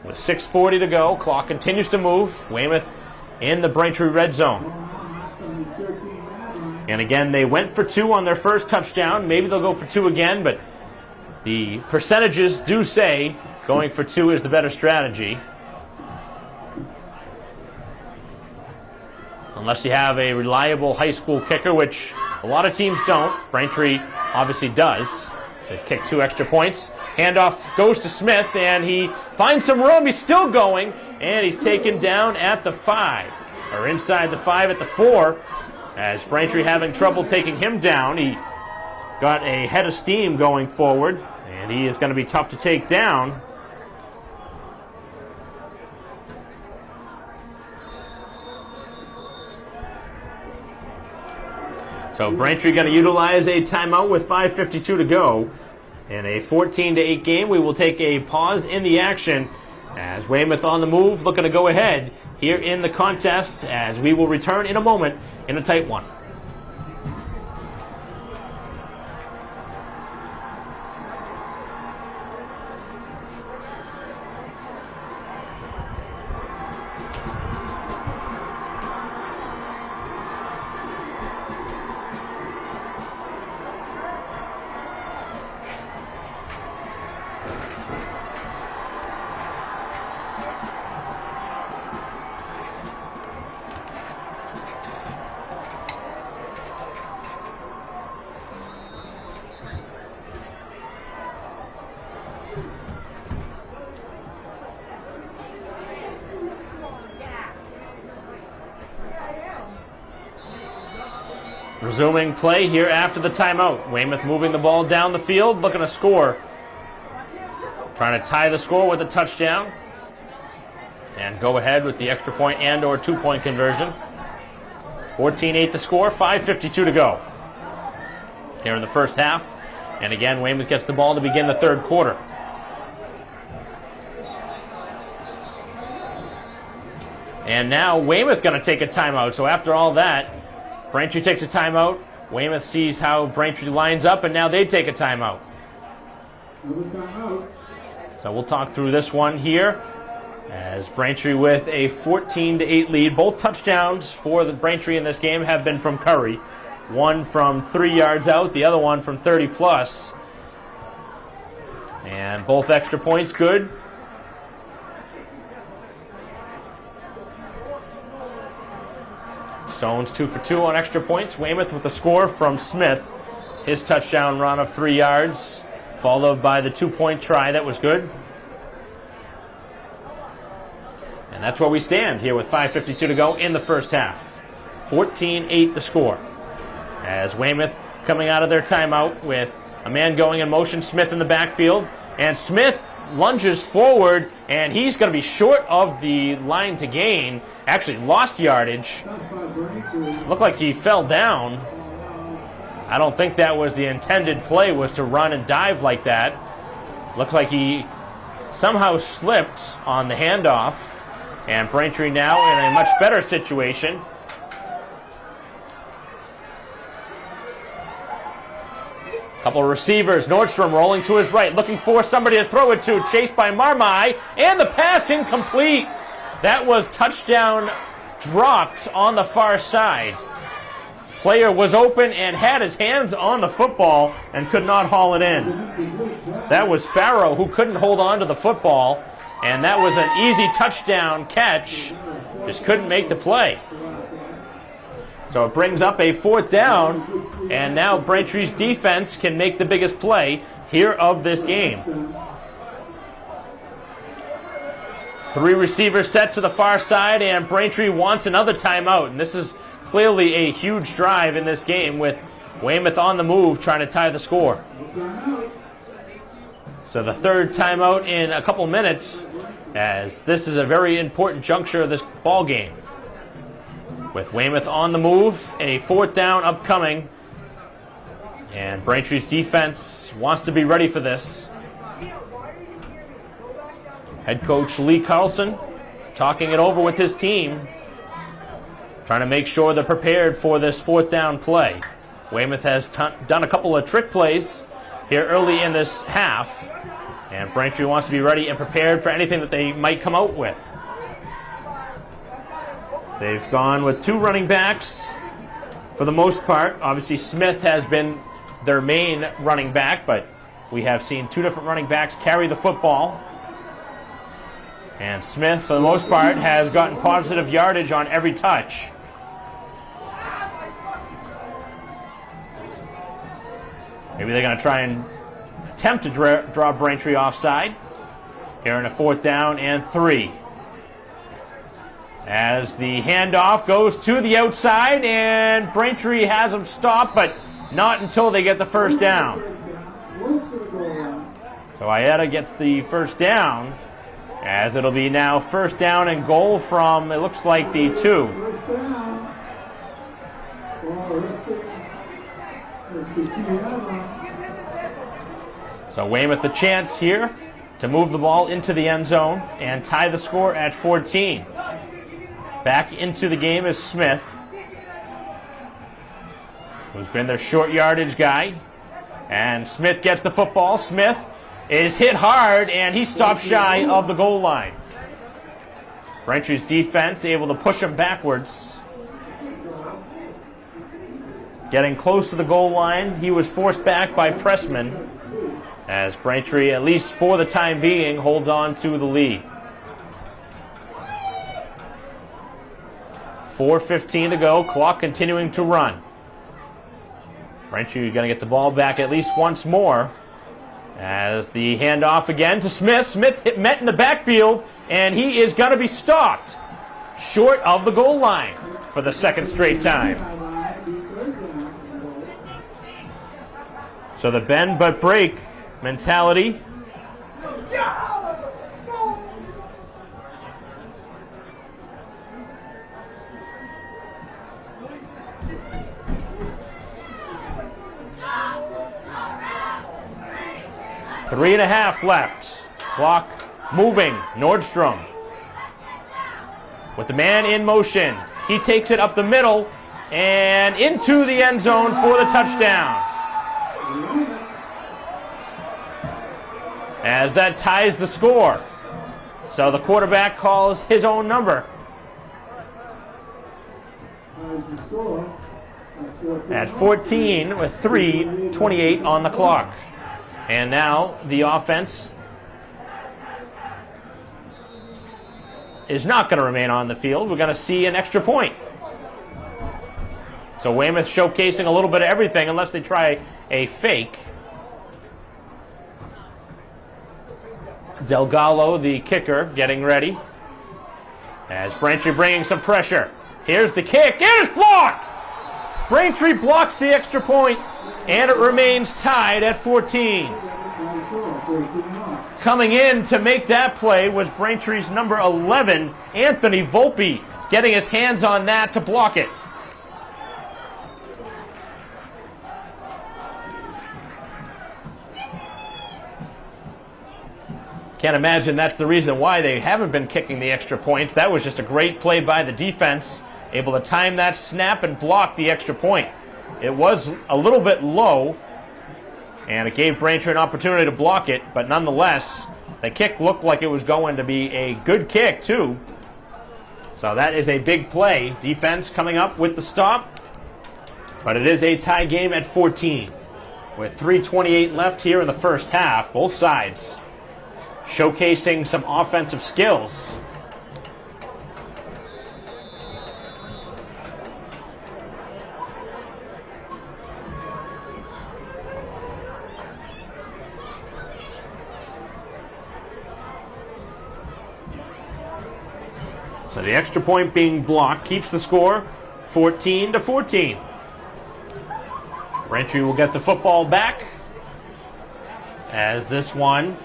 B: With 6:40 to go, clock continues to move. Weymouth in the Braintree red zone. And again, they went for 2 on their first touchdown. Maybe they'll go for 2 again, but the percentages do say going for 2 is the better strategy. Unless you have a reliable high school kicker, which a lot of teams don't. Braintree obviously does. They've kicked 2 extra points. Handoff goes to Smith, and he finds some room. He's still going, and he's taken down at the 5, or inside the 5 at the 4. As Braintree having trouble taking him down, he got a head of steam going forward, and he is going to be tough to take down. So Braintree going to utilize a timeout with 5:52 to go. In a 14-8 game, we will take a pause in the action as Weymouth on the move, looking to go ahead here in the contest, as we will return in a moment in a tight one. Resuming play here after the timeout. Weymouth moving the ball down the field, looking to score. Trying to tie the score with a touchdown and go ahead with the extra point and or 2-point conversion. 14-8 the score, 5:52 to go here in the first half. And again, Weymouth gets the ball to begin the 3rd quarter. And now Weymouth going to take a timeout. So after all that, Braintree takes a timeout. Weymouth sees how Braintree lines up, and now they take a timeout. So we'll talk through this one here, as Braintree with a 14-8 lead. Both touchdowns for the Braintree in this game have been from Curry. One from 3 yards out, the other one from 30 plus. And both extra points good. Stones 2 for 2 on extra points. Weymouth with the score from Smith. His touchdown run of 3 yards, followed by the 2-point try that was good. And that's where we stand here with 5:52 to go in the first half. 14-8 the score. As Weymouth coming out of their timeout with a man going in motion, Smith in the backfield. And Smith lunges forward, and he's going to be short of the line to gain. Actually lost yardage. Looked like he fell down. I don't think that was the intended play, was to run and dive like that. Looked like he somehow slipped on the handoff. And Braintree now in a much better situation. Couple of receivers. Nordstrom rolling to his right, looking for somebody to throw it to. Chased by Marmai, and the pass incomplete. That was touchdown dropped on the far side. Player was open and had his hands on the football and could not haul it in. That was Farrow who couldn't hold on to the football, and that was an easy touchdown catch. Just couldn't make the play. So it brings up a 4th down, and now Braintree's defense can make the biggest play here of this game. 3 receivers set to the far side, and Braintree wants another timeout. And this is clearly a huge drive in this game with Weymouth on the move trying to tie the score. So the 3rd timeout in a couple minutes, as this is a very important juncture of this ball game. With Weymouth on the move, a 4th down upcoming, and Braintree's defense wants to be ready for this. Head coach Lee Carlson talking it over with his team, trying to make sure they're prepared for this 4th down play. Weymouth has done a couple of trick plays here early in this half, and Braintree wants to be ready and prepared for anything that they might come out with. They've gone with 2 running backs for the most part. Obviously, Smith has been their main running back, but we have seen 2 different running backs carry the football. And Smith, for the most part, has gotten positive yardage on every touch. Maybe they're going to try and attempt to draw Braintree offside. Here in a 4th down and 3. As the handoff goes to the outside, and Braintree has them stopped, but not until they get the 1st down. So Ayeta gets the 1st down, as it'll be now 1st down and goal from, it looks like, the 2. So Weymouth a chance here to move the ball into the end zone and tie the score at 14. Back into the game is Smith, who's been their short yardage guy. And Smith gets the football. Smith is hit hard, and he stops shy of the goal line. Braintree's defense able to push him backwards. Getting close to the goal line, he was forced back by Pressman, as Braintree, at least for the time being, holds on to the lead. 4:15 to go, clock continuing to run. Braintree going to get the ball back at least once more, as the handoff again to Smith. Smith met in the backfield, and he is going to be stopped short of the goal line for the 2nd straight time. So the bend but break mentality. Three and a half left. Clock moving. Nordstrom with the man in motion. He takes it up the middle and into the end zone for the touchdown. As that ties the score. So the quarterback calls his own number. At 14 with 3:28 on the clock. And now the offense is not going to remain on the field. We're going to see an extra point. So Weymouth showcasing a little bit of everything unless they try a fake. Delgado, the kicker, getting ready. As Braintree bringing some pressure. Here's the kick. It is blocked! Braintree blocks the extra point, and it remains tied at 14. Coming in to make that play was Braintree's number 11, Anthony Volpe, getting his hands on that to block it. Can't imagine that's the reason why they haven't been kicking the extra points. That was just a great play by the defense, able to time that snap and block the extra point. It was a little bit low, and it gave Braintree an opportunity to block it, but nonetheless, the kick looked like it was going to be a good kick, too. So that is a big play. Defense coming up with the stop, but it is a tie game at 14. With 3:28 left here in the first half, both sides showcasing some offensive skills. So the extra point being blocked keeps the score 14-14. Braintree will get the football back as this one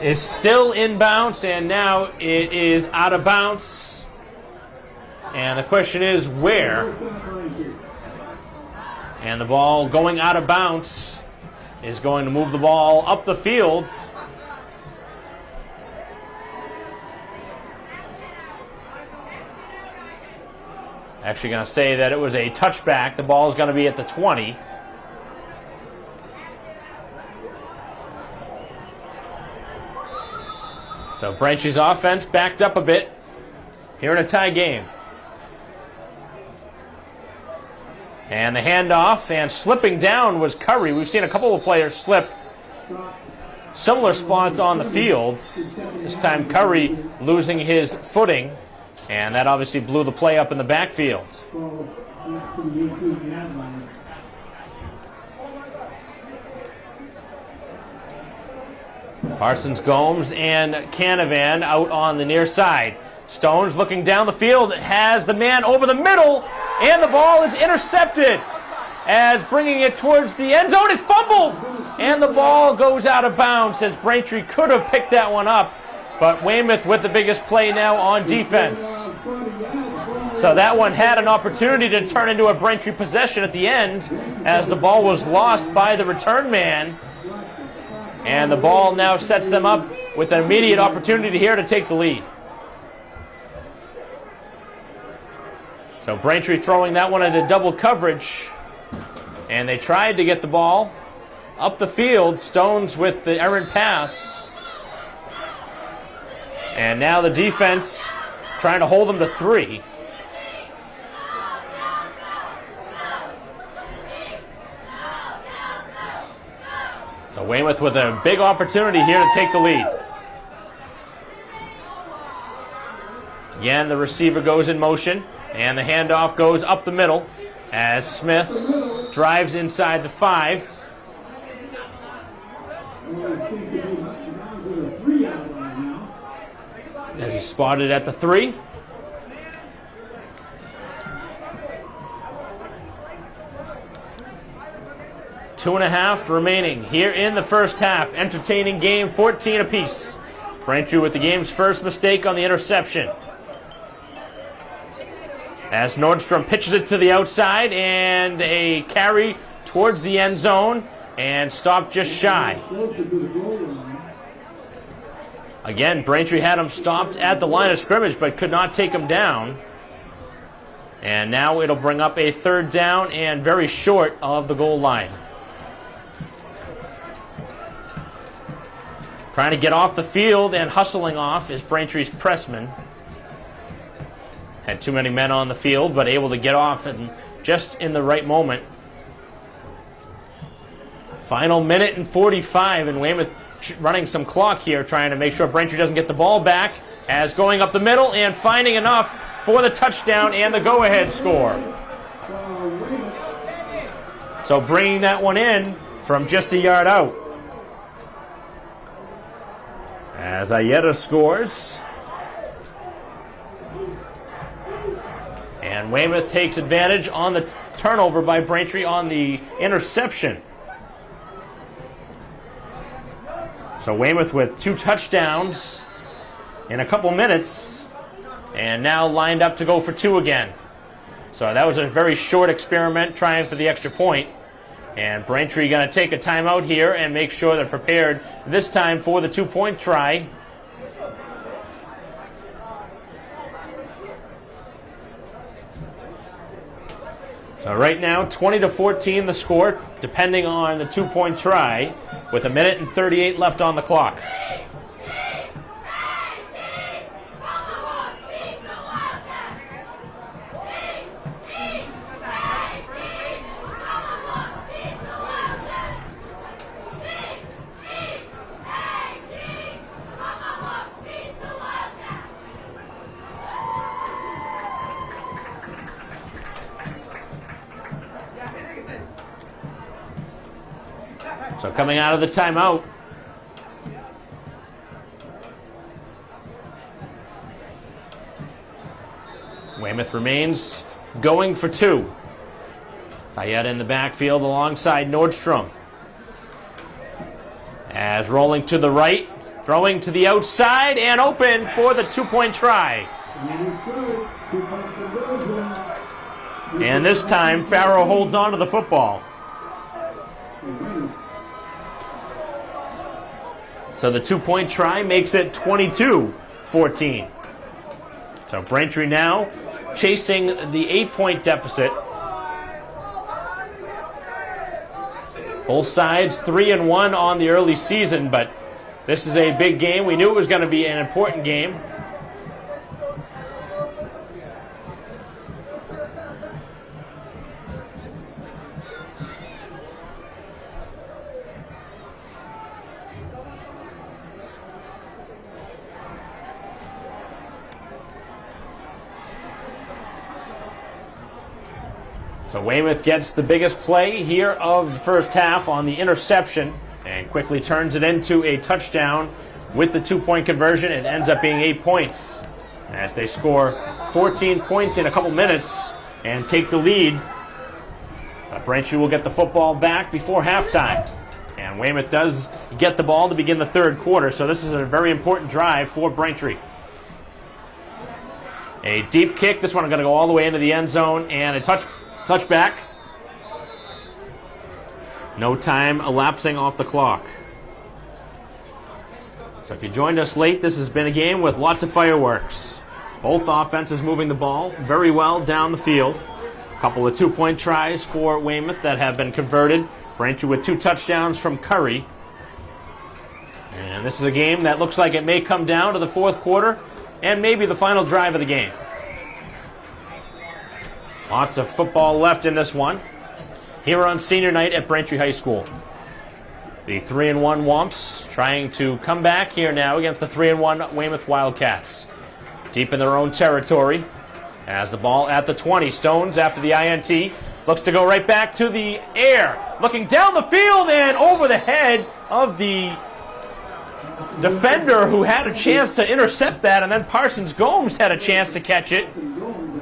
B: is still in bounds, and now it is out of bounds. And the question is where? And the ball going out of bounds is going to move the ball up the field. Actually going to say that it was a touchback. The ball is going to be at the 20. So Braintree's offense backed up a bit here in a tie game. And the handoff, and slipping down was Curry. We've seen a couple of players slip similar spots on the field. This time Curry losing his footing, and that obviously blew the play up in the backfield. Parsons, Gomes, and Canavan out on the near side. Stones looking down the field, has the man over the middle, and the ball is intercepted as bringing it towards the end zone. It's fumbled, and the ball goes out of bounds as Braintree could have picked that one up, but Weymouth with the biggest play now on defense. So that one had an opportunity to turn into a Braintree possession at the end as the ball was lost by the return man. And the ball now sets them up with an immediate opportunity here to take the lead. So Braintree throwing that one into double coverage. And they tried to get the ball up the field. Stones with the errant pass. And now the defense trying to hold them to 3. So Weymouth with a big opportunity here to take the lead. Again, the receiver goes in motion, and the handoff goes up the middle as Smith drives inside the 5. As he's spotted at the 3. Two and a half remaining here in the first half. Entertaining game, 14 apiece. Braintree with the game's first mistake on the interception. As Nordstrom pitches it to the outside, and a carry towards the end zone, and stopped just shy. Again, Braintree had him stopped at the line of scrimmage, but could not take him down. And now it'll bring up a third down and very short of the goal line. Trying to get off the field and hustling off is Braintree's pressman. Had too many men on the field, but able to get off and just in the right moment. Final minute and 45, and Weymouth running some clock here, trying to make sure Braintree doesn't get the ball back, as going up the middle and finding enough for the touchdown and the go-ahead score. So bringing that one in from just a yard out. As Ayeta scores. And Weymouth takes advantage on the turnover by Braintree on the interception. So Weymouth with 2 touchdowns in a couple minutes, and now lined up to go for 2 again. So that was a very short experiment trying for the extra point. And Braintree going to take a timeout here and make sure they're prepared this time for the 2-point try. So right now, 20-14 the score, depending on the 2-point try, with 1:38 left on the clock. So coming out of the timeout, Weymouth remains going for 2. Ayeta in the backfield alongside Nordstrom. As rolling to the right, throwing to the outside and open for the 2-point try. And this time Farrow holds on to the football. So the 2-point try makes it 22-14. So Braintree now chasing the 8-point deficit. Both sides 3-1 on the early season, but this is a big game. We knew it was going to be an important game. So Weymouth gets the biggest play here of the first half on the interception and quickly turns it into a touchdown with the 2-point conversion. It ends up being 8 points as they score 14 points in a couple minutes and take the lead. Braintree will get the football back before halftime. And Weymouth does get the ball to begin the third quarter, so this is a very important drive for Braintree. A deep kick. This one going to go all the way into the end zone, and a touchback. No time elapsing off the clock. So if you joined us late, this has been a game with lots of fireworks. Both offenses moving the ball very well down the field. A couple of 2-point tries for Weymouth that have been converted. Braintree with 2 touchdowns from Curry. And this is a game that looks like it may come down to the fourth quarter and maybe the final drive of the game. Lots of football left in this one. Here on senior night at Braintree High School. The 3-1 Womps trying to come back here now against the 3-1 Weymouth Wildcats. Deep in their own territory. As the ball at the 20. Stones after the INT. Looks to go right back to the air. Looking down the field and over the head of the defender who had a chance to intercept that, and then Parsons Gomes had a chance to catch it.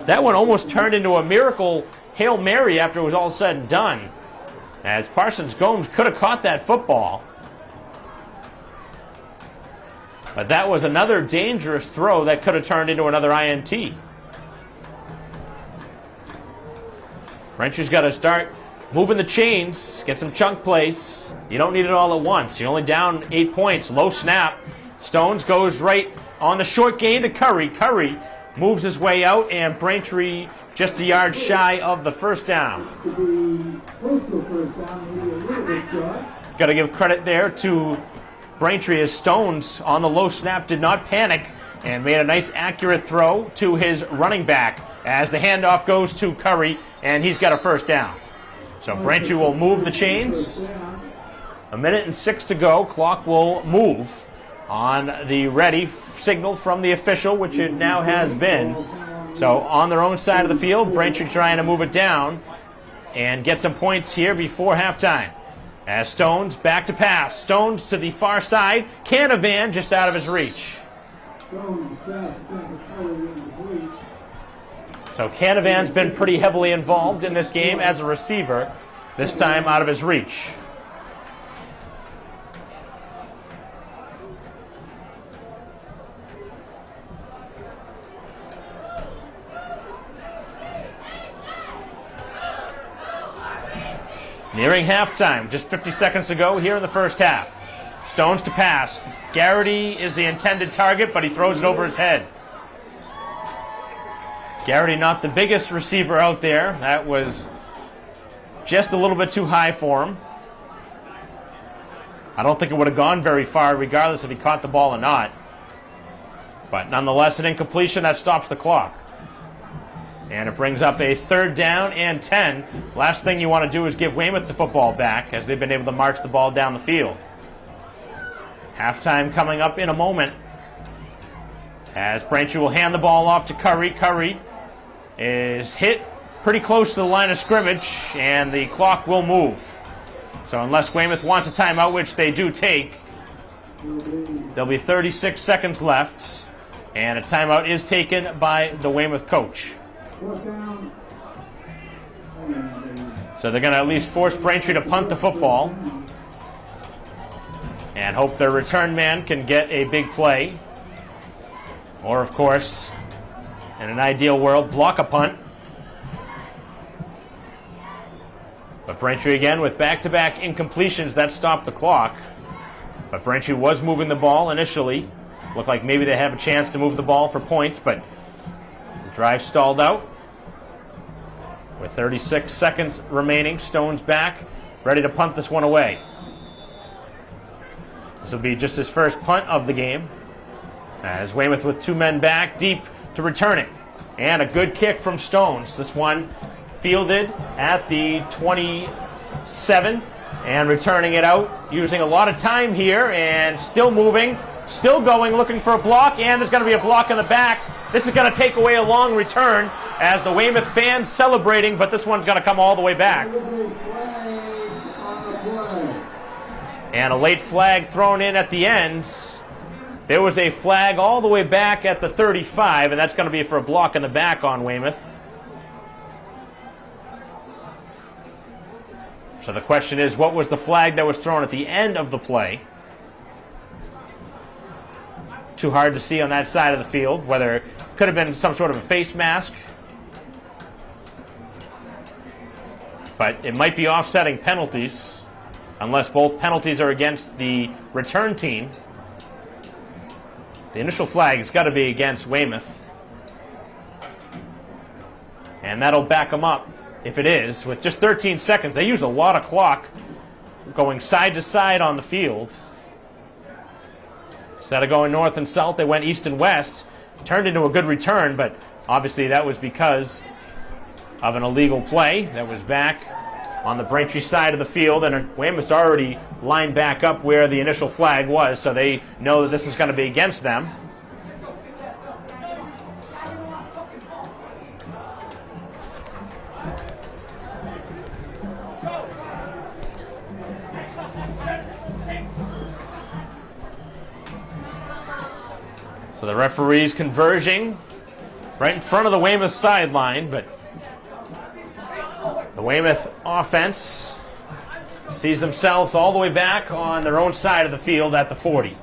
B: That one almost turned into a miracle Hail Mary after it was all said and done, as Parsons Gomes could have caught that football. But that was another dangerous throw that could have turned into another INT. Brentry's got to start moving the chains, get some chunk plays. You don't need it all at once. You're only down 8 points. Low snap. Stones goes right on the short gain to Curry. Curry moves his way out, and Braintree just a yard shy of the first down. Got to give credit there to Braintree, as Stones on the low snap did not panic and made a nice accurate throw to his running back as the handoff goes to Curry, and he's got a first down. So Braintree will move the chains. 1:06 to go. Clock will move on the ready signal from the official, which it now has been. So on their own side of the field, Braintree trying to move it down and get some points here before halftime. As Stones back to pass. Stones to the far side. Canavan just out of his reach. So Canavan's been pretty heavily involved in this game as a receiver, this time out of his reach. Nearing halftime, just 50 seconds ago here in the first half. Stones to pass. Garrity is the intended target, but he throws it over his head. Garrity not the biggest receiver out there. That was just a little bit too high for him. I don't think it would have gone very far regardless if he caught the ball or not. But nonetheless, an incompletion that stops the clock. And it brings up a 3rd down and 10. Last thing you want to do is give Weymouth the football back, as they've been able to march the ball down the field. Halftime coming up in a moment, as Braintree will hand the ball off to Curry. Curry is hit pretty close to the line of scrimmage, and the clock will move. So unless Weymouth wants a timeout, which they do take, there'll be 36 seconds left, and a timeout is taken by the Weymouth coach. So they're going to at least force Braintree to punt the football and hope their return man can get a big play. Or, of course, in an ideal world, block a punt. But Braintree again with back-to-back incompletions that stopped the clock. But Braintree was moving the ball initially. Looked like maybe they have a chance to move the ball for points, but the drive stalled out. With 36 seconds remaining, Stones back, ready to punt this one away. This will be just his first punt of the game, as Weymouth with 2 men back, deep to return it. And a good kick from Stones. This one fielded at the 27 and returning it out, using a lot of time here and still moving, still going, looking for a block, and there's going to be a block in the back. This is going to take away a long return as the Weymouth fans celebrating, but this one's going to come all the way back. And a late flag thrown in at the end. There was a flag all the way back at the 35, and that's going to be for a block in the back on Weymouth. So the question is, what was the flag that was thrown at the end of the play? Too hard to see on that side of the field, whether it could have been some sort of a face mask. But it might be offsetting penalties, unless both penalties are against the return team. The initial flag has got to be against Weymouth. And that'll back them up if it is. With just 13 seconds, they use a lot of clock going side to side on the field. Instead of going north and south, they went east and west. Turned into a good return, but obviously that was because of an illegal play that was back on the Braintree side of the field, and Weymouth's already lined back up where the initial flag was, so they know that this is going to be against them. So the referee's converging right in front of the Weymouth sideline, but the Weymouth offense sees themselves all the way back on their own side of the field at the 40.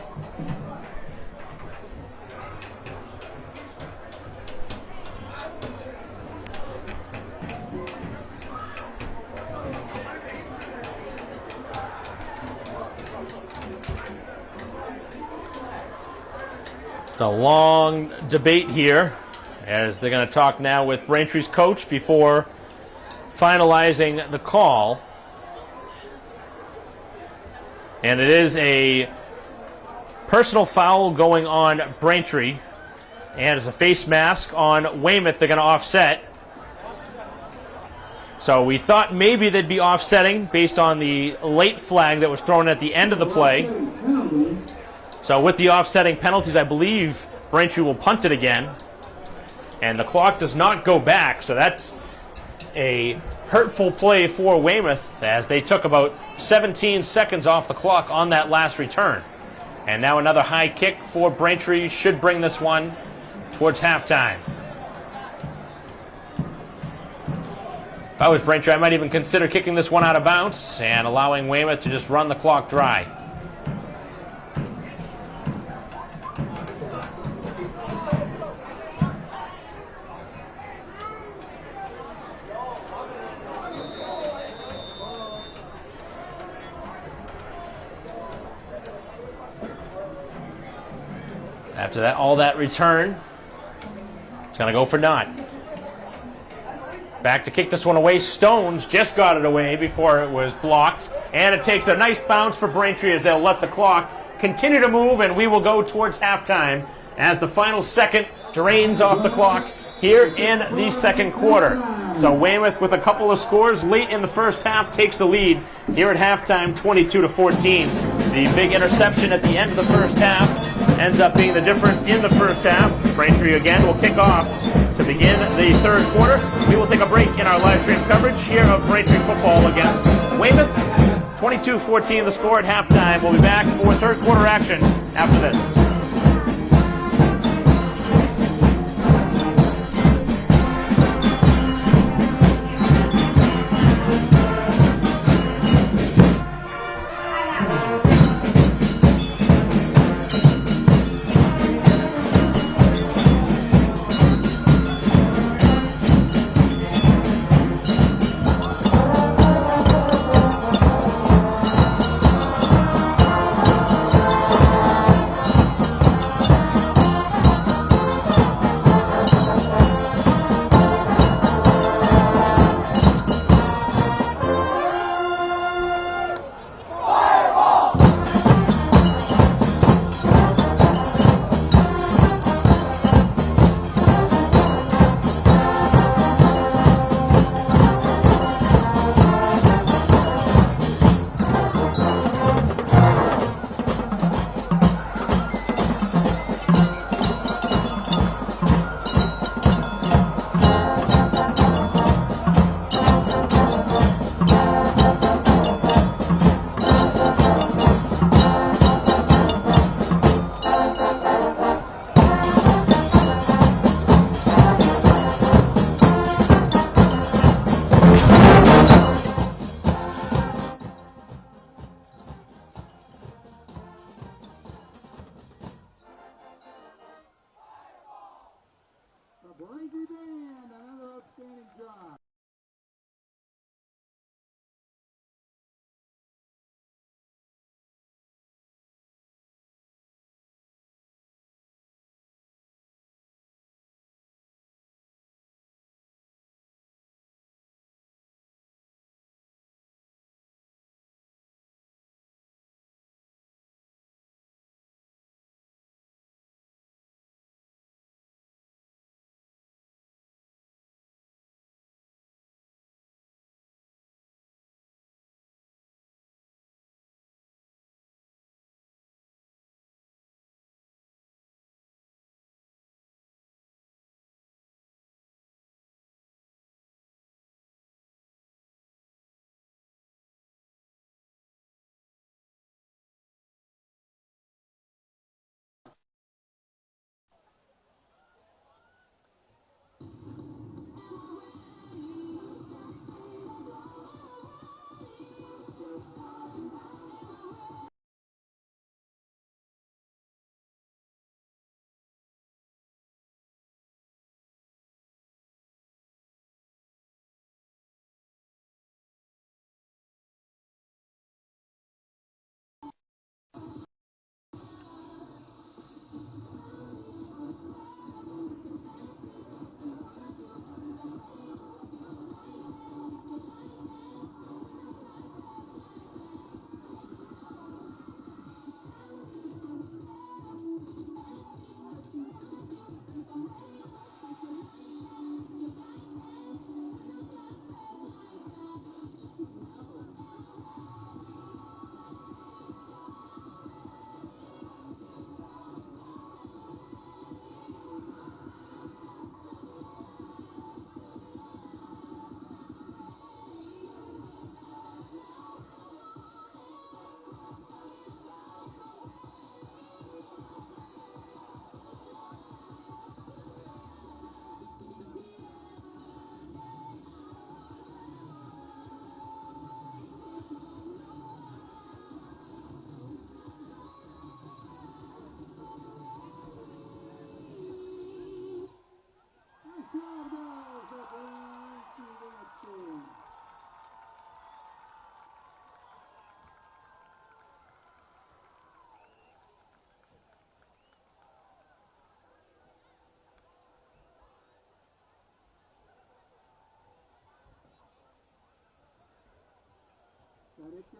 B: It's a long debate here, as they're going to talk now with Braintree's coach before finalizing the call. And it is a personal foul going on Braintree, and it's a face mask on Weymouth they're going to offset. So we thought maybe they'd be offsetting based on the late flag that was thrown at the end of the play. So with the offsetting penalties, I believe Braintree will punt it again. and the clock does not go back, so that's a hurtful play for Weymouth as they took about 17 seconds off the clock on that last return. And now another high kick for Braintree should bring this one towards halftime. If I was Braintree, I might even consider kicking this one out of bounds and allowing Weymouth to just run the clock dry. After that, all that return, it's going to go for naught. Back to kick this one away. Stones just got it away before it was blocked. And it takes a nice bounce for Braintree as they'll let the clock continue to move, and we will go towards halftime as the final second drains off the clock here in the second quarter. So Weymouth, with a couple of scores late in the first half, takes the lead here at halftime, 22-14. The big interception at the end of the first half ends up being the difference in the first half. Braintree again will kick off to begin the third quarter. We will take a break in our live stream coverage here of Braintree football against Weymouth. 22-14 the score at halftime. We'll be back for third quarter action after this.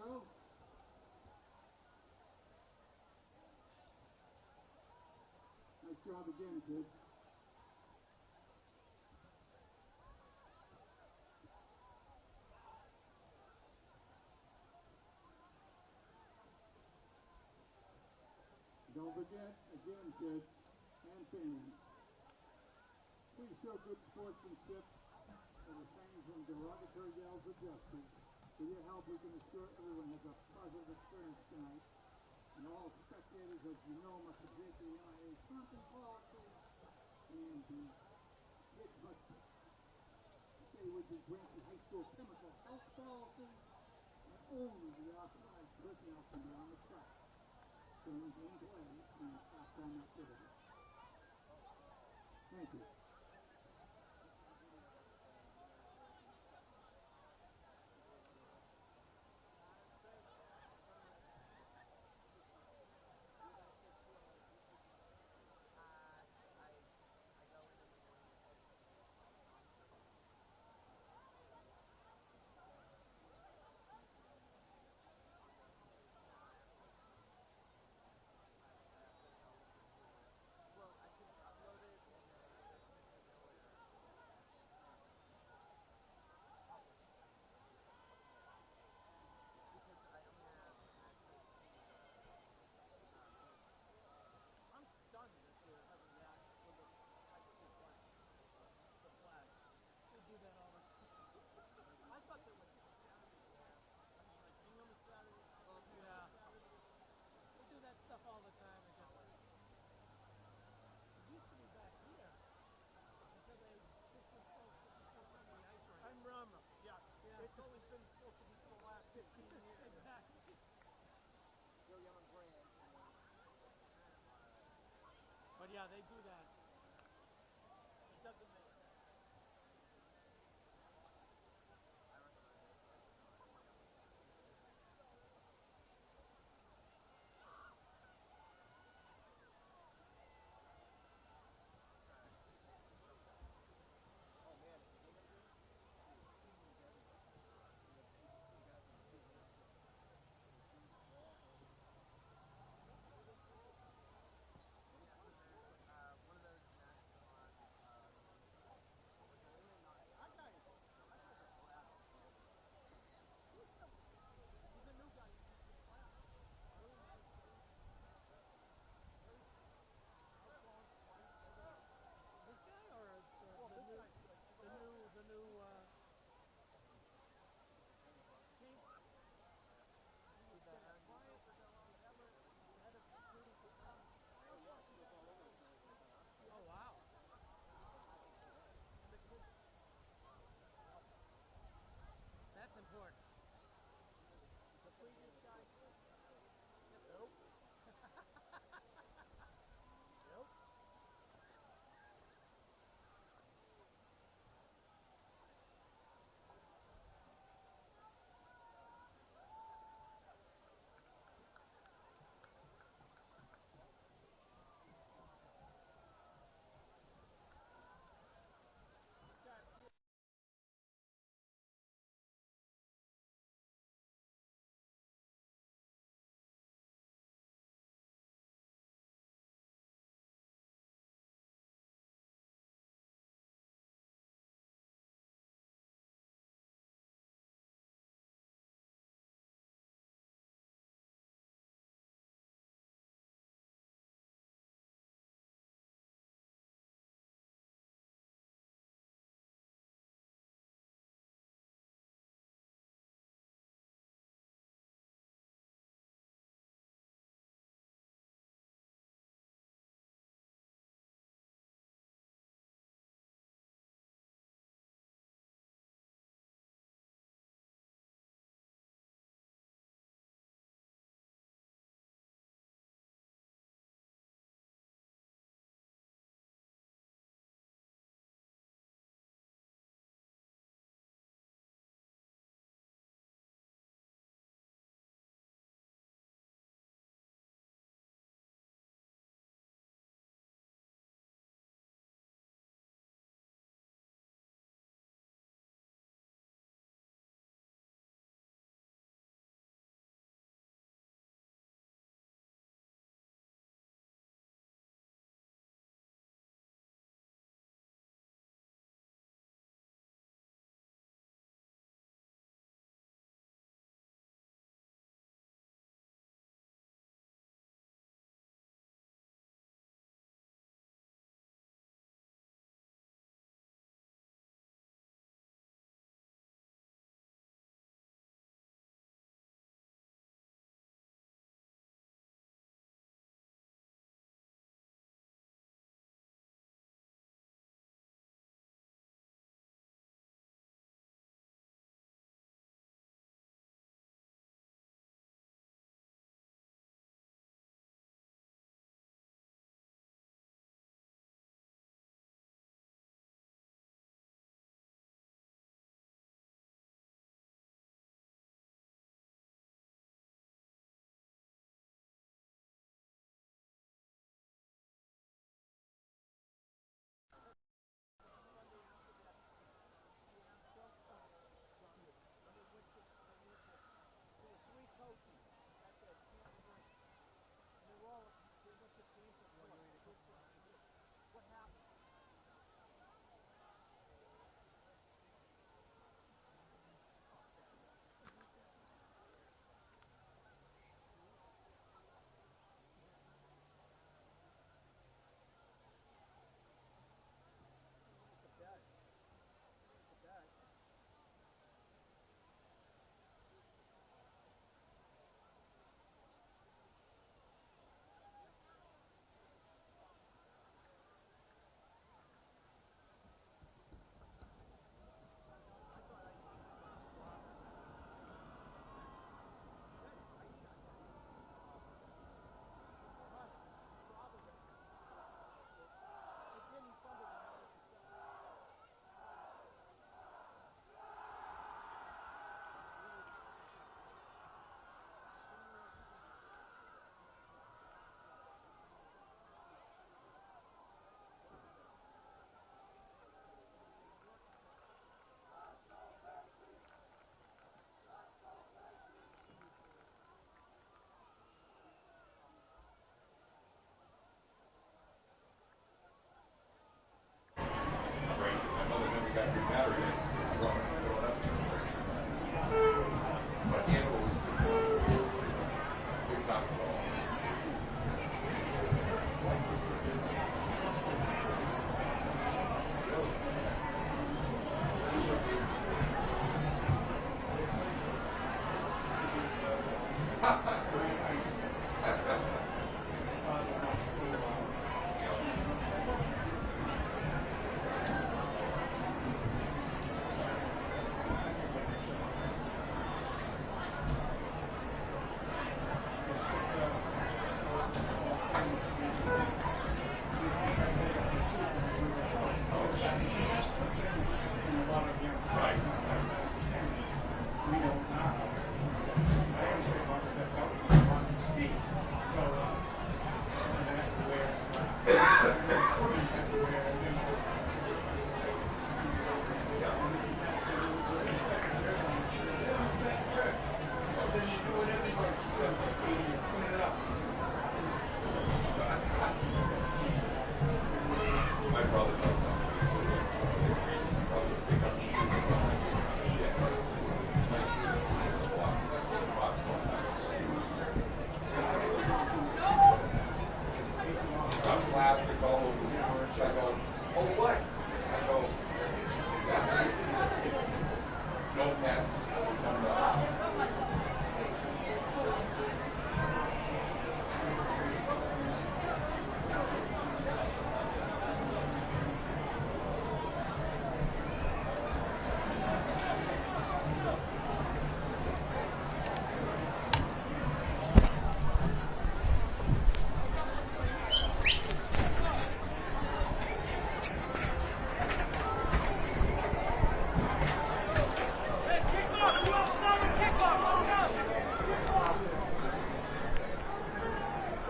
D: go. Nice job again, kids. Don't forget, again, kids and families, please show good sportsmanship and refrain from derogatory yells or gestures. With your help, we can assure everyone has a positive experience tonight. And all spectators, as you know, must adhere to the NIA conference policy and the kids must stay with the Braintree High School chemical health policy, and only the authorized personnel can be on the track during gameplay and halftime activity. Thank you.
E: Well, I can upload it and then because I only have I'm stunned that they're having that for the high school flag. The flag.
C: They do that all the time.
E: I thought they were Saturday. I mean, like Hingham is Saturday.
C: Yeah. They do that stuff all the time. It used to be back here until they just was supposed to be ice rink.
E: I'm Rama. Yeah. It's only been supposed to be for the last 15 years.
C: Exactly.
E: Yo, Young Grand.
C: But yeah, they do that.
E: It doesn't make sense. Oh man, one of the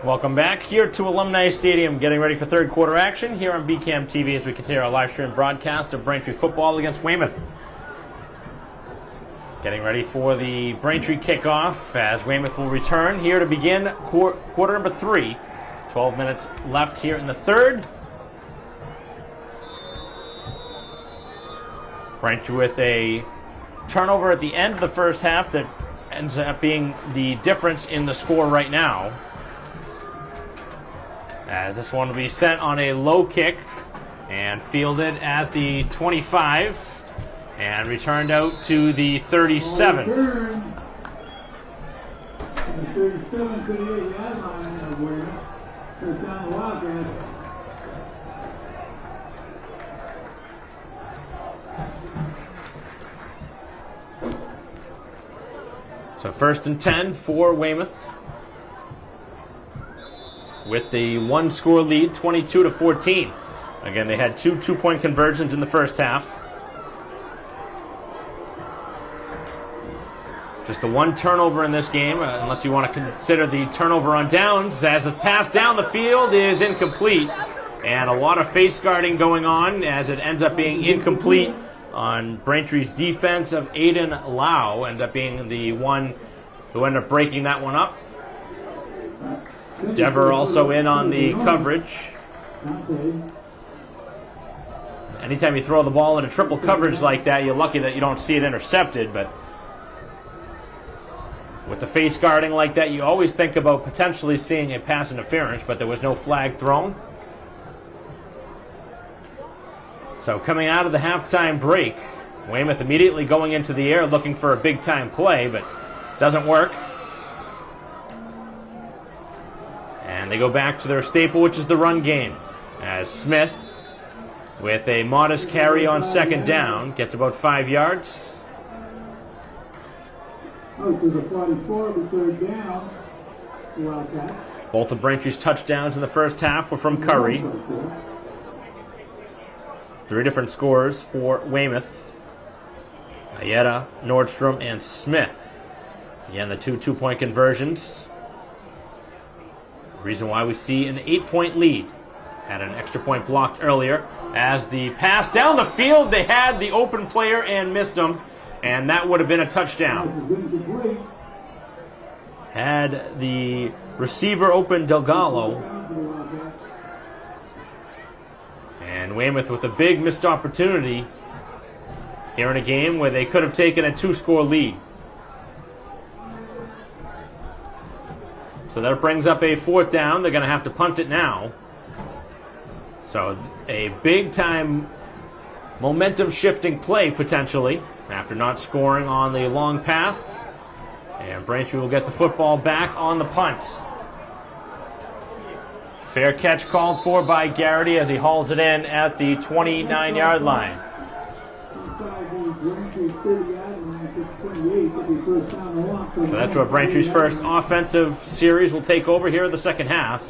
B: Welcome back here to Alumni Stadium, getting ready for third quarter action here on BCAM TV as we continue our live stream broadcast of Braintree football against Weymouth. Getting ready for the Braintree kickoff as Weymouth will return here to begin quarter number 3. 12 minutes left here in the third. Braintree with a turnover at the end of the first half that ends up being the difference in the score right now. As this one will be sent on a low kick and fielded at the 25 and returned out to the 37.
D: The 37 to the 8-yard line of Weymouth. First down the Wildcats.
B: So first and 10 for Weymouth, with the one-score lead, 22-14. Again, they had two two-point conversions in the first half. Just the one turnover in this game, unless you want to consider the turnover on downs, as the pass down the field is incomplete. And a lot of face guarding going on as it ends up being incomplete on Braintree's defense of Aiden Lau, end up being the one who ended up breaking that one up. Dever also in on the coverage. Anytime you throw the ball into triple coverage like that, you're lucky that you don't see it intercepted, but with the face guarding like that, you always think about potentially seeing a pass interference, but there was no flag thrown. So coming out of the halftime break, Weymouth immediately going into the air looking for a big-time play, but doesn't work. And they go back to their staple, which is the run game, as Smith, with a modest carry on second down, gets about 5 yards.
D: Out to the 44, the third down. Wildcats.
B: Both of Braintree's touchdowns in the first half were from Curry. 3 different scores for Weymouth: Ayeta, Nordstrom, and Smith. Again, the two-point conversions. Reason why we see an 8-point lead. Had an extra point blocked earlier. As the pass down the field, they had the open player and missed him, and that would have been a touchdown. Had the receiver open Delgado. And Weymouth with a big missed opportunity here in a game where they could have taken a 2-score lead. So that brings up a 4th down. They're going to have to punt it now. So a big-time momentum-shifting play, potentially, after not scoring on the long pass. And Braintree will get the football back on the punt. Fair catch called for by Garrity as he hauls it in at the 29-yard line. So that's what Braintree's first offensive series will take over here in the second half,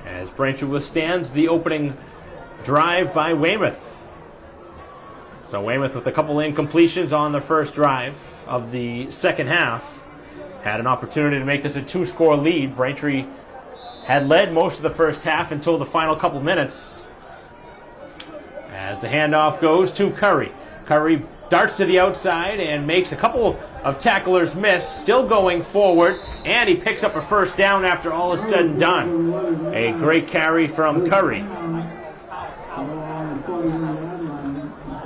B: as Braintree withstands the opening drive by Weymouth. So Weymouth with a couple incompletions on the first drive of the second half had an opportunity to make this a 2-score lead. Braintree had led most of the first half until the final couple minutes, as the handoff goes to Curry. Curry darts to the outside and makes a couple of tacklers miss, still going forward, and he picks up a first down after all is said and done. A great carry from Curry.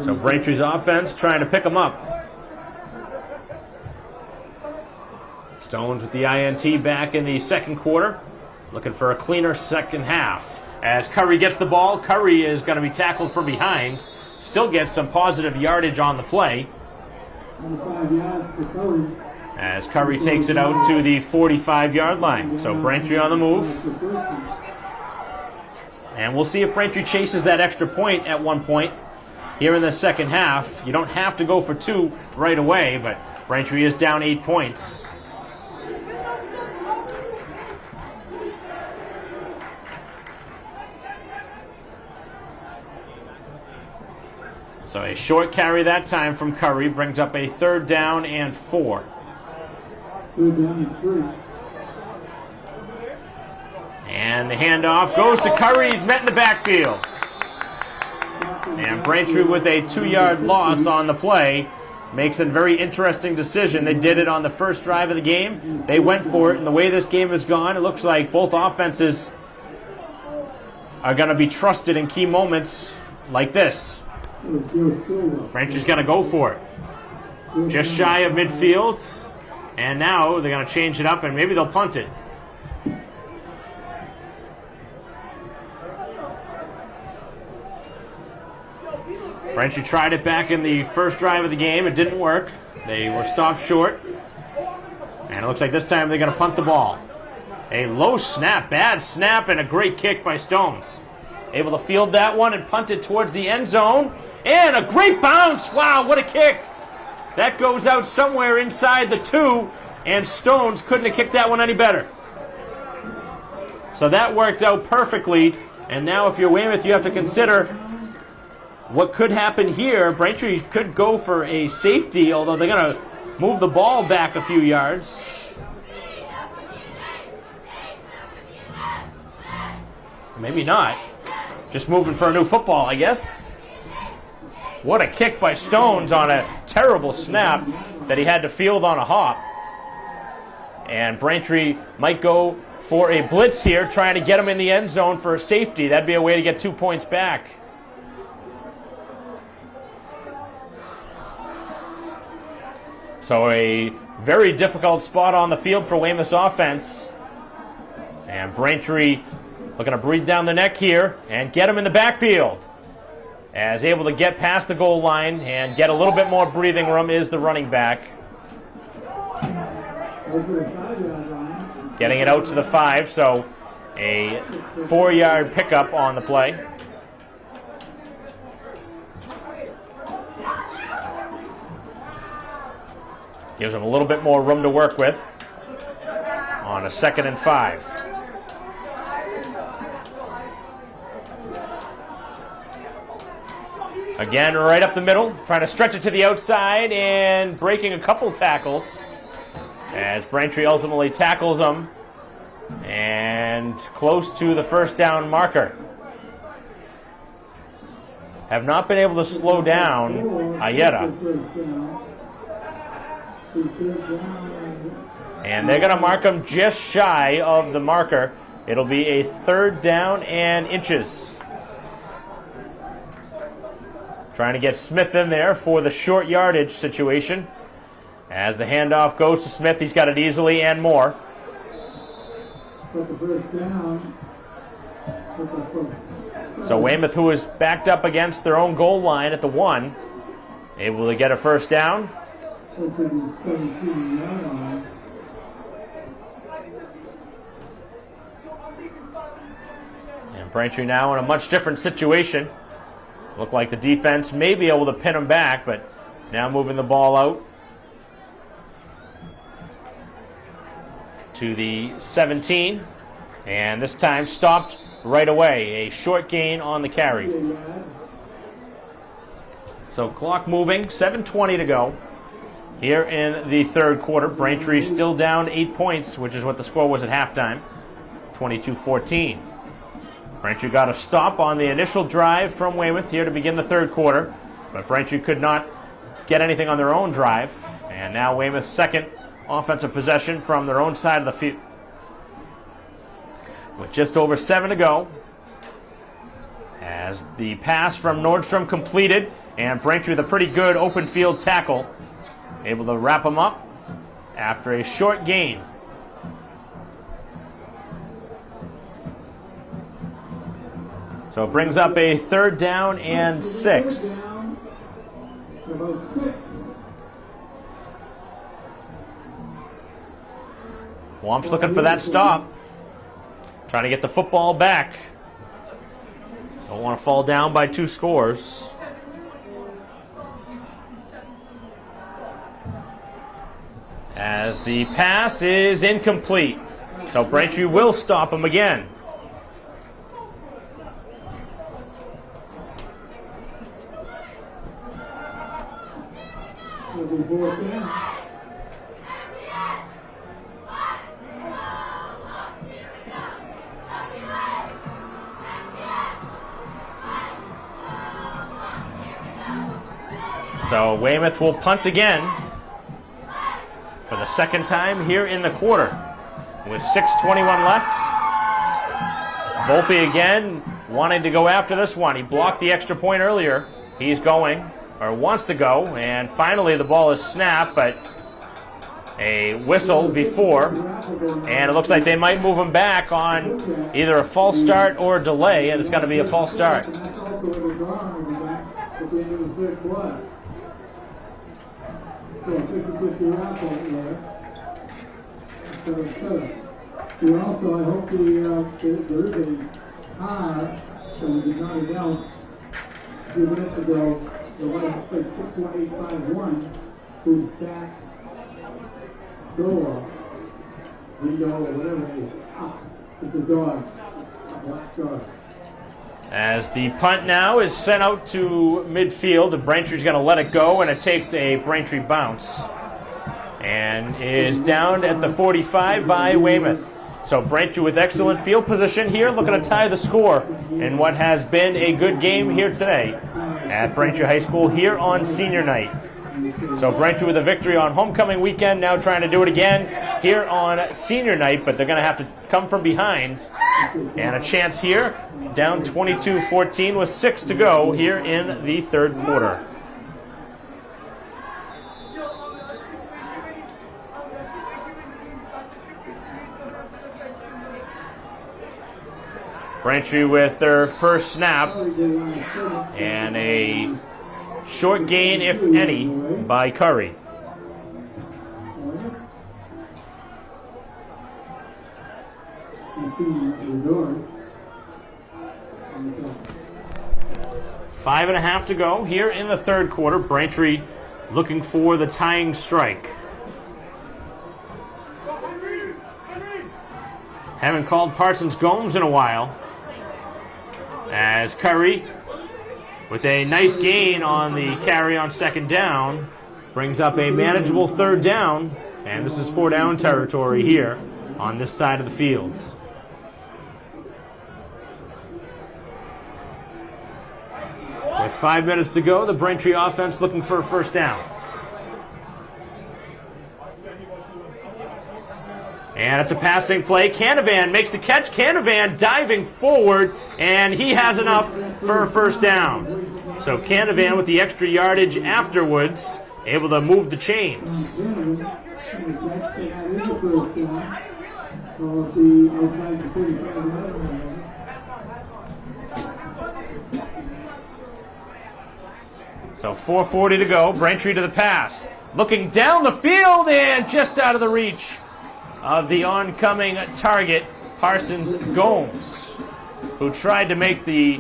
B: So Braintree's offense trying to pick them up. Stones with the INT back in the second quarter, looking for a cleaner second half. As Curry gets the ball, Curry is going to be tackled from behind. Still gets some positive yardage on the play.
D: 25 yards for Curry.
B: As Curry takes it out to the 45-yard line. So Braintree on the move. And we'll see if Braintree chases that extra point at one point here in the second half. You don't have to go for 2 right away, but Braintree is down 8 points. So a short carry that time from Curry brings up a 3rd down and 4.
D: 3rd down and 3.
B: And the handoff goes to Curry. He's met in the backfield. And Braintree with a 2-yard loss on the play makes a very interesting decision. They did it on the first drive of the game. They went for it, and the way this game has gone, it looks like both offenses are going to be trusted in key moments like this. Braintree's going to go for it. Just shy of midfield. And now they're going to change it up, and maybe they'll punt it. Braintree tried it back in the first drive of the game. It didn't work. They were stopped short. And it looks like this time they're going to punt the ball. A low snap, bad snap, and a great kick by Stones. Able to field that one and punt it towards the end zone. And a great bounce. Wow, what a kick. That goes out somewhere inside the 2, and Stones couldn't have kicked that one any better. So that worked out perfectly. And now if you're Weymouth, you have to consider what could happen here. Braintree could go for a safety, although they're going to move the ball back a few yards. Maybe not. Just moving for a new football, I guess. What a kick by Stones on a terrible snap that he had to field on a hop. And Braintree might go for a blitz here, trying to get him in the end zone for a safety. That'd be a way to get 2 points back. So a very difficult spot on the field for Weymouth's offense. And Braintree looking to breathe down the neck here and get him in the backfield. As able to get past the goal line and get a little bit more breathing room is the running back. Getting it out to the 5, so a 4-yard pickup on the play. Gives him a little bit more room to work with on a 2nd and 5. Again, right up the middle, trying to stretch it to the outside and breaking a couple tackles as Braintree ultimately tackles him and close to the 1st down marker. Have not been able to slow down Ayeta. And they're going to mark him just shy of the marker. It'll be a 3rd down and inches. Trying to get Smith in there for the short yardage situation. As the handoff goes to Smith, he's got it easily and more. So Weymouth, who is backed up against their own goal line at the 1, able to get a 1st down. And Braintree now in a much different situation. Look like the defense may be able to pin him back, but now moving the ball out to the 17. And this time stopped right away. A short gain on the carry. So clock moving, 7:20 to go here in the 3rd quarter. Braintree still down 8 points, which is what the score was at halftime, 22-14. Braintree got a stop on the initial drive from Weymouth here to begin the 3rd quarter, but Braintree could not get anything on their own drive. And now Weymouth's 2nd offensive possession from their own side of the field. With just over 7 to go, as the pass from Nordstrom completed, and Braintree with a pretty good open field tackle, able to wrap him up after a short gain. So it brings up a 3rd down and 6. Womp's looking for that stop. Trying to get the football back. Don't want to fall down by 2 scores. As the pass is incomplete. So Braintree will stop him again. So Weymouth will punt again for the 2nd time here in the quarter with 6:21 left. Volpe again wanting to go after this one. He blocked the extra point earlier. He's going, or wants to go, and finally the ball is snapped, but a whistle before, and it looks like they might move him back on either a false start or a delay, and it's got to be a false start.
D: We also, I hope there is a car that we did not announce a few minutes ago, the license plate 61851, whose back door, window, or whatever it is, up. It's a dog, a black dog.
B: As the punt now is sent out to midfield, the Braintree's going to let it go, and it takes a Braintree bounce. And is down at the 45 by Weymouth. So Braintree with excellent field position here, looking to tie the score in what has been a good game here today at Braintree High School here on senior night. So Braintree with a victory on homecoming weekend, now trying to do it again here on senior night, but they're going to have to come from behind. And a chance here, down 22-14 with 6 to go here in the 3rd quarter. Braintree with their first snap, and a short gain, if any, by Curry. Five and a half to go here in the 3rd quarter. Braintree looking for the tying strike. Haven't called Parsons Gomes in a while. As Curry, with a nice gain on the carry on 2nd down, brings up a manageable 3rd down, and this is 4 down territory here on this side of the field. With 5 minutes to go, the Braintree offense looking for a 1st down. And it's a passing play. Canavan makes the catch. Canavan diving forward, and he has enough for a 1st down. So Canavan with the extra yardage afterwards, able to move the chains. So 4:40 to go. Braintree to the pass. Looking down the field and just out of the reach of the oncoming target, Parsons Gomes, who tried to make the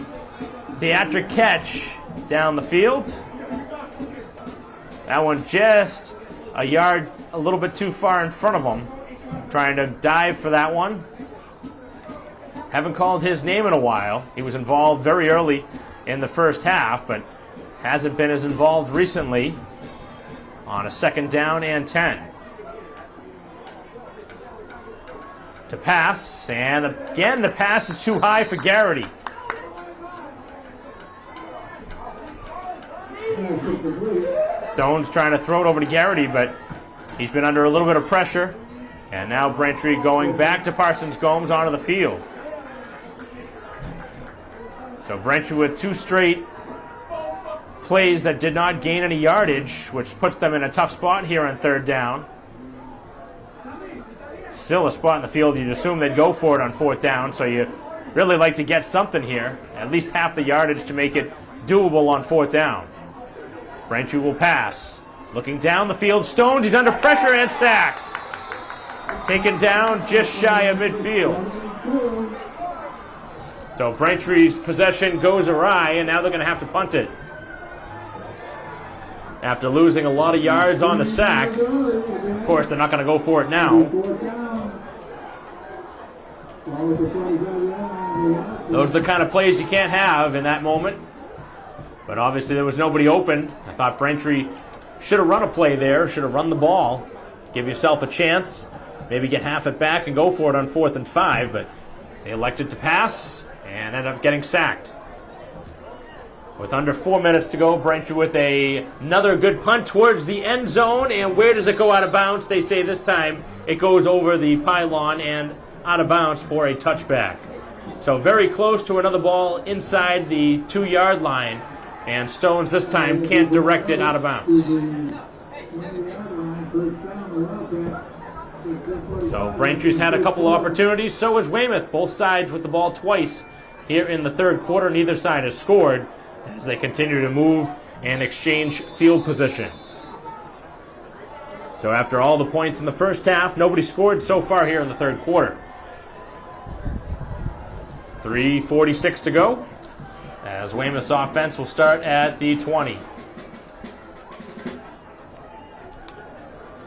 B: theatric catch down the field. That one just a yard, a little bit too far in front of him, trying to dive for that one. Haven't called his name in a while. He was involved very early in the 1st half, but hasn't been as involved recently on a 2nd down and 10. To pass, and again the pass is too high for Garrity. Stone's trying to throw it over to Garrity, but he's been under a little bit of pressure. And now Braintree going back to Parsons Gomes onto the field. So Braintree with 2 straight plays that did not gain any yardage, which puts them in a tough spot here on 3rd down. Still a spot in the field you'd assume they'd go for it on 4th down, so you really like to get something here, at least half the yardage to make it doable on 4th down. Braintree will pass. Looking down the field, Stones, he's under pressure and sacked. Taken down just shy of midfield. So Braintree's possession goes awry, and now they're going to have to punt it. After losing a lot of yards on the sack, of course, they're not going to go for it now. Those are the kind of plays you can't have in that moment. But obviously there was nobody open. I thought Braintree should have run a play there, should have run the ball. Give yourself a chance, maybe get half it back and go for it on 4th and 5, but they elected to pass and ended up getting sacked. With under 4 minutes to go, Braintree with another good punt towards the end zone, and where does it go out of bounds? They say this time it goes over the pylon and out of bounds for a touchback. So very close to another ball inside the 2-yard line, and Stones this time can't direct it out of bounds. So Braintree's had a couple of opportunities, so has Weymouth. Both sides with the ball twice here in the 3rd quarter. Neither side has scored as they continue to move and exchange field position. So after all the points in the first half, nobody scored so far here in the 3rd quarter. 3:46 to go, as Weymouth's offense will start at the 20.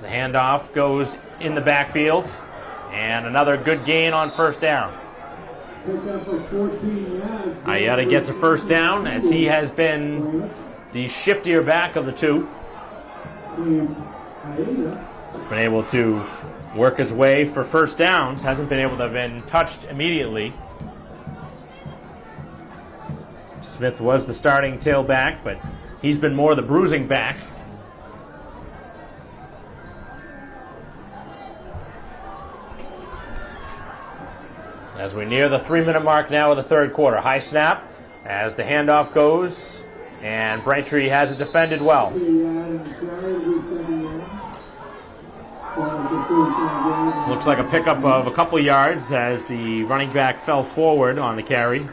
B: The handoff goes in the backfield, and another good gain on 1st down. Ayala gets a 1st down, as he has been the shiftier back of the two. He's been able to work his way for 1st downs, hasn't been able to have been touched immediately. Smith was the starting tailback, but he's been more the bruising back. As we near the 3-minute mark now of the 3rd quarter. High snap as the handoff goes, and Braintree has it defended well. Looks like a pickup of a couple yards as the running back fell forward on the carry.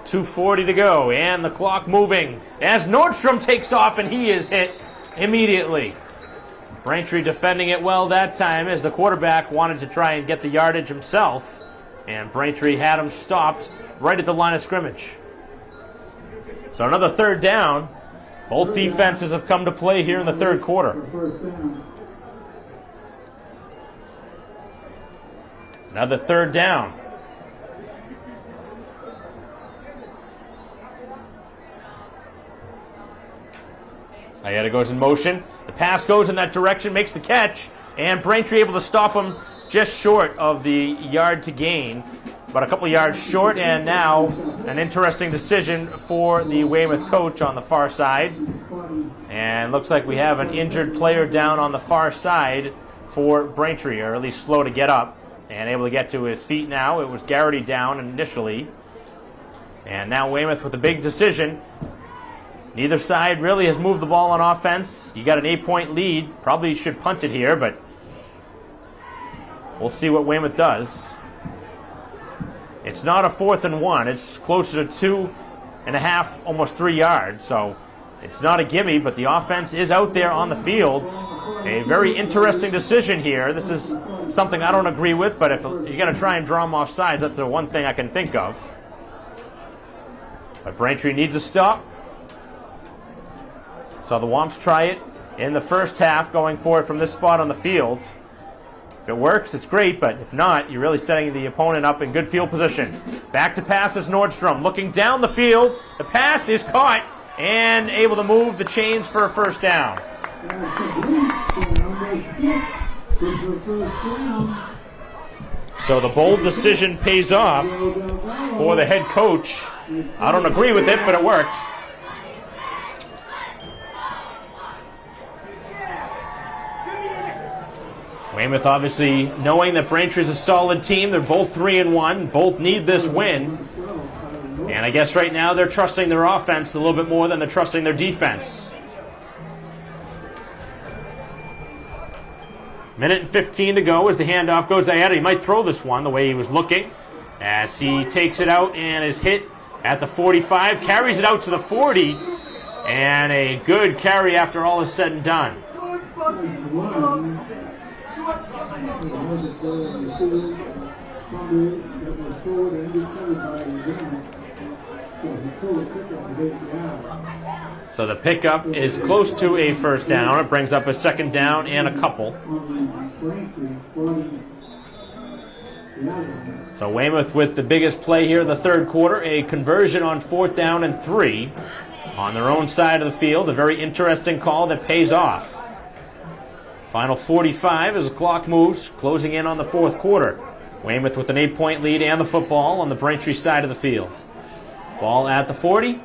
B: .240 to go, and the clock moving as Nordstrom takes off, and he is hit immediately. Braintree defending it well that time, as the quarterback wanted to try and get the yardage himself, and Braintree had him stopped right at the line of scrimmage. So another 3rd down. Both defenses have come to play here in the 3rd quarter. Another 3rd down. Ayala goes in motion. The pass goes in that direction, makes the catch, and Braintree able to stop him just short of the yard to gain, but a couple yards short, and now an interesting decision for the Weymouth coach on the far side. And looks like we have an injured player down on the far side for Braintree, or at least slow to get up and able to get to his feet now. It was Garrity down initially. And now Weymouth with a big decision. Neither side really has moved the ball on offense. You got an 8-point lead. Probably should punt it here, but we'll see what Weymouth does. It's not a 4th and 1. It's closer to 2.5, almost 3 yards. So it's not a gimme, but the offense is out there on the field. A very interesting decision here. This is something I don't agree with, but if you're going to try and draw them off sides, that's the one thing I can think of. But Braintree needs a stop. So the Womps try it in the first half, going for it from this spot on the field. If it works, it's great, but if not, you're really setting the opponent up in good field position. Back to pass is Nordstrom, looking down the field. The pass is caught and able to move the chains for a 1st down. So the bold decision pays off for the head coach. I don't agree with it, but it worked. Weymouth obviously knowing that Braintree is a solid team. They're both 3-1. Both need this win. And And I guess right now they're trusting their offense a little bit more than they're trusting their defense. Minute and 15 to go as the handoff goes ahead. He might throw this one the way he was looking as he takes it out and is hit at the 45, carries it out to the 40, and a good carry after all is said and done. So the pickup is close to a first down. It brings up a second down and a couple. So Weymouth with the biggest play here in the third quarter, a conversion on 4th down and 3 on their own side of the field. A very interesting call that pays off. Final 45 as the clock moves, closing in on the fourth quarter. Weymouth with an 8-point lead and the football on the Braintree side of the field. Ball at the 40.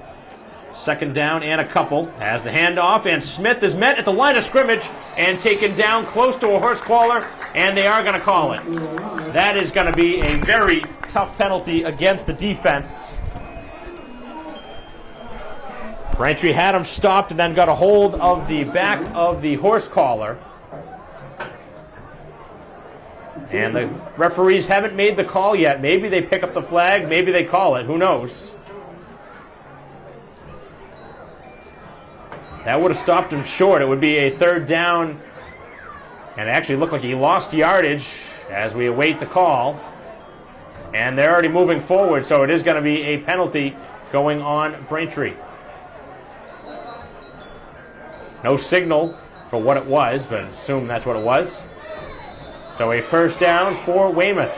B: Second down and a couple as the handoff, and Smith is met at the line of scrimmage and taken down close to a horse collar, and they are going to call it. That is going to be a very tough penalty against the defense. Braintree had him stopped and then got a hold of the back of the horse collar. And the referees haven't made the call yet. Maybe they pick up the flag, maybe they call it, who knows? That would have stopped him short. It would be a third down, and it actually looked like he lost yardage as we await the call. And they're already moving forward, so it is going to be a penalty going on Braintree. No signal for what it was, but assume that's what it was. So a first down for Weymouth.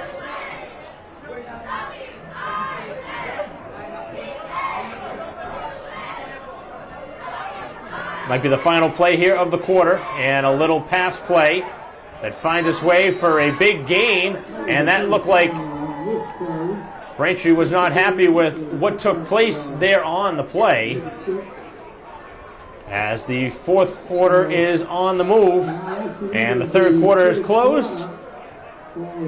B: Might be the final play here of the quarter, and a little pass play that finds its way for a big gain, and that looked like Braintree was not happy with what took place there on the play, as the fourth quarter is on the move, and the third quarter is closed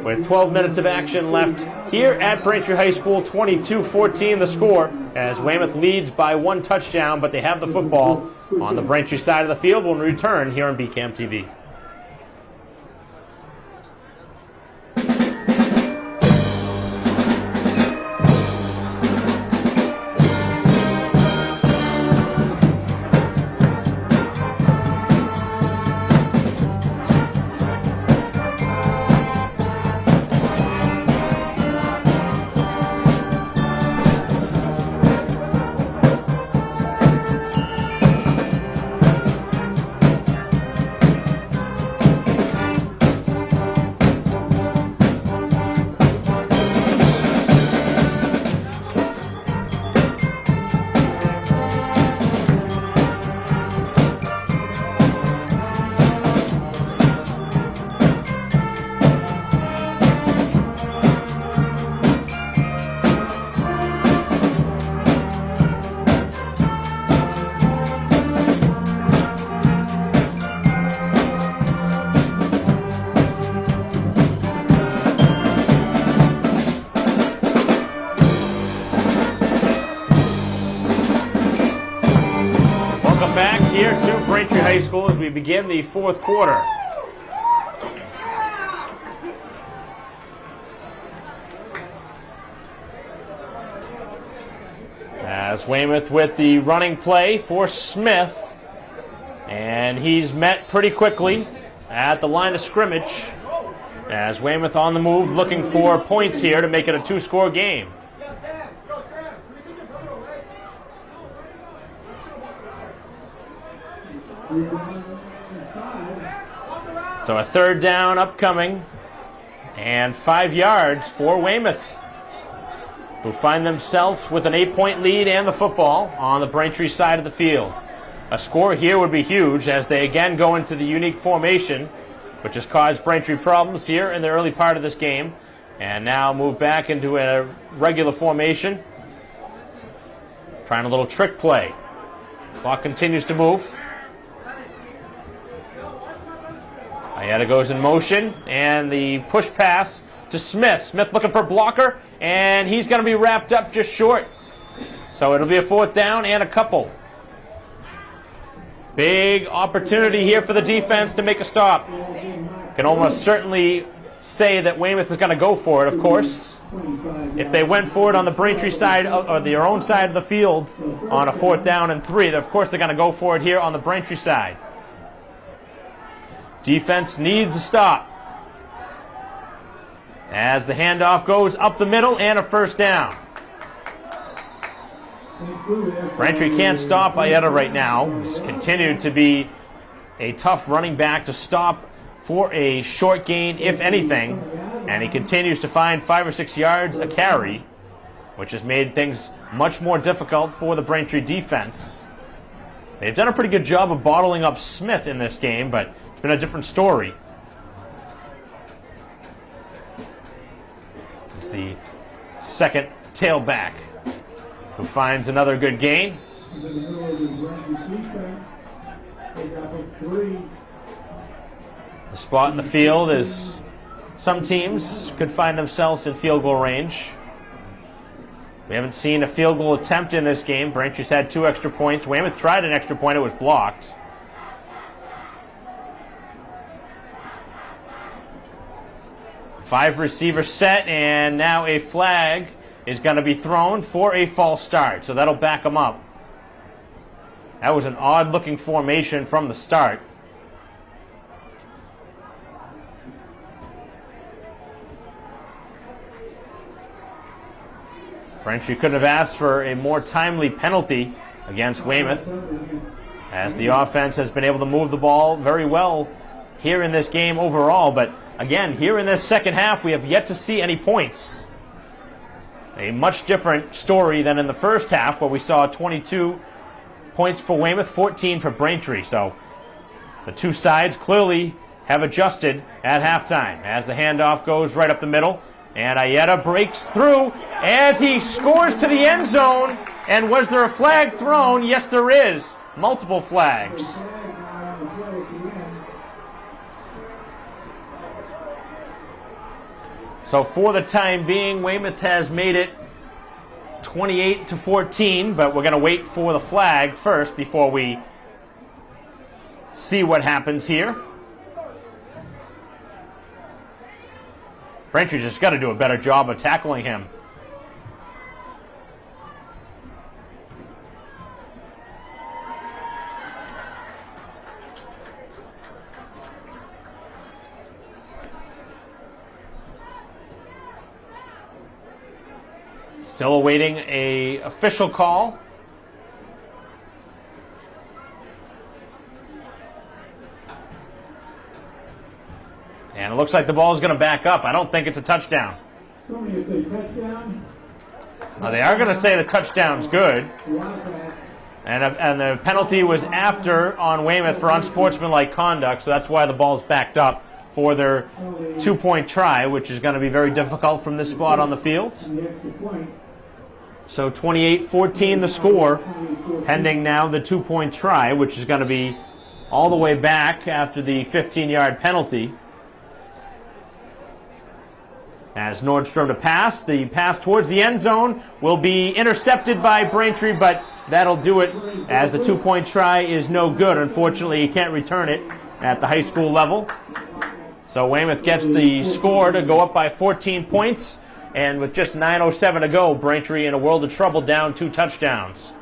B: with 12 minutes of action left here at Braintree High School. 22-14 the score, as Weymouth leads by 1 touchdown, but they have the football on the Braintree side of the field when we return here on BCAM TV. Back here to Braintree High School as we begin the fourth quarter. As Weymouth with the running play for Smith, and he's met pretty quickly at the line of scrimmage, as Weymouth on the move looking for points here to make it a 2-score game. So a third down upcoming, and 5 yards for Weymouth, who find themselves with an 8-point lead and the football on the Braintree side of the field. A score here would be huge as they again go into the unique formation, which has caused Braintree problems here in the early part of this game, and now move back into a regular formation, trying a little trick play. Clock continues to move. Ayeta goes in motion, and the push pass to Smith. Smith looking for a blocker, and he's going to be wrapped up just short So it'll be a 4th down and a couple. Big opportunity here for the defense to make a stop. Can almost certainly say that Weymouth is going to go for it, of course. If they went for it on the Braintree side, or their own side of the field, on a 4th down and 3, of course they're going to go for it here on the Braintree side. Defense needs a stop. As the handoff goes up the middle and a 1st down. Braintree can't stop Ayeta right now. He's continued to be a tough running back to stop for a short gain, if anything. And he continues to find 5 or 6 yards a carry, which has made things much more difficult for the Braintree defense. They've done a pretty good job of bottling up Smith in this game, but it's been a different story. It's the second tailback who finds another good gain. The spot in the field is some teams could find themselves in field goal range. We haven't seen a field goal attempt in this game. Braintree's had 2 extra points. Weymouth tried an extra point. It was blocked. Five receiver set, and now a flag is going to be thrown for a false start. So that'll back them up. That was an odd-looking formation from the start. Braintree couldn't have asked for a more timely penalty against Weymouth, as the offense has been able to move the ball very well here in this game overall. But again, here in this second half, we have yet to see any points. A much different story than in the first half, where we saw 22 points for Weymouth, 14 for Braintree. So the two sides clearly have adjusted at halftime as the handoff goes right up the middle. And Ayeta breaks through as he scores to the end zone. And was there a flag thrown? Yes, there is. Multiple flags. So for the time being, Weymouth has made it 28-14, but we're going to wait for the flag first before we see what happens here. Braintree just got to do a better job of tackling him. Still awaiting an official call. And it looks like the ball is going to back up. I don't think it's a touchdown. Now, they are going to say the touchdown's good. And the penalty was after on Weymouth for unsportsmanlike conduct, so that's why the ball's backed up for their 2-point try, which is going to be very difficult from this spot on the field. So 28-14 the score, pending now the 2-point try, which is going to be all the way back after the 15-yard penalty. As Nordstrom to pass, the pass towards the end zone will be intercepted by Braintree, but that'll do it as the 2-point try is no good. Unfortunately, he can't return it at the high school level. So Weymouth gets the score to go up by 14 points, and with just 9:07 to go, Braintree in a world of trouble, down 2 touchdowns.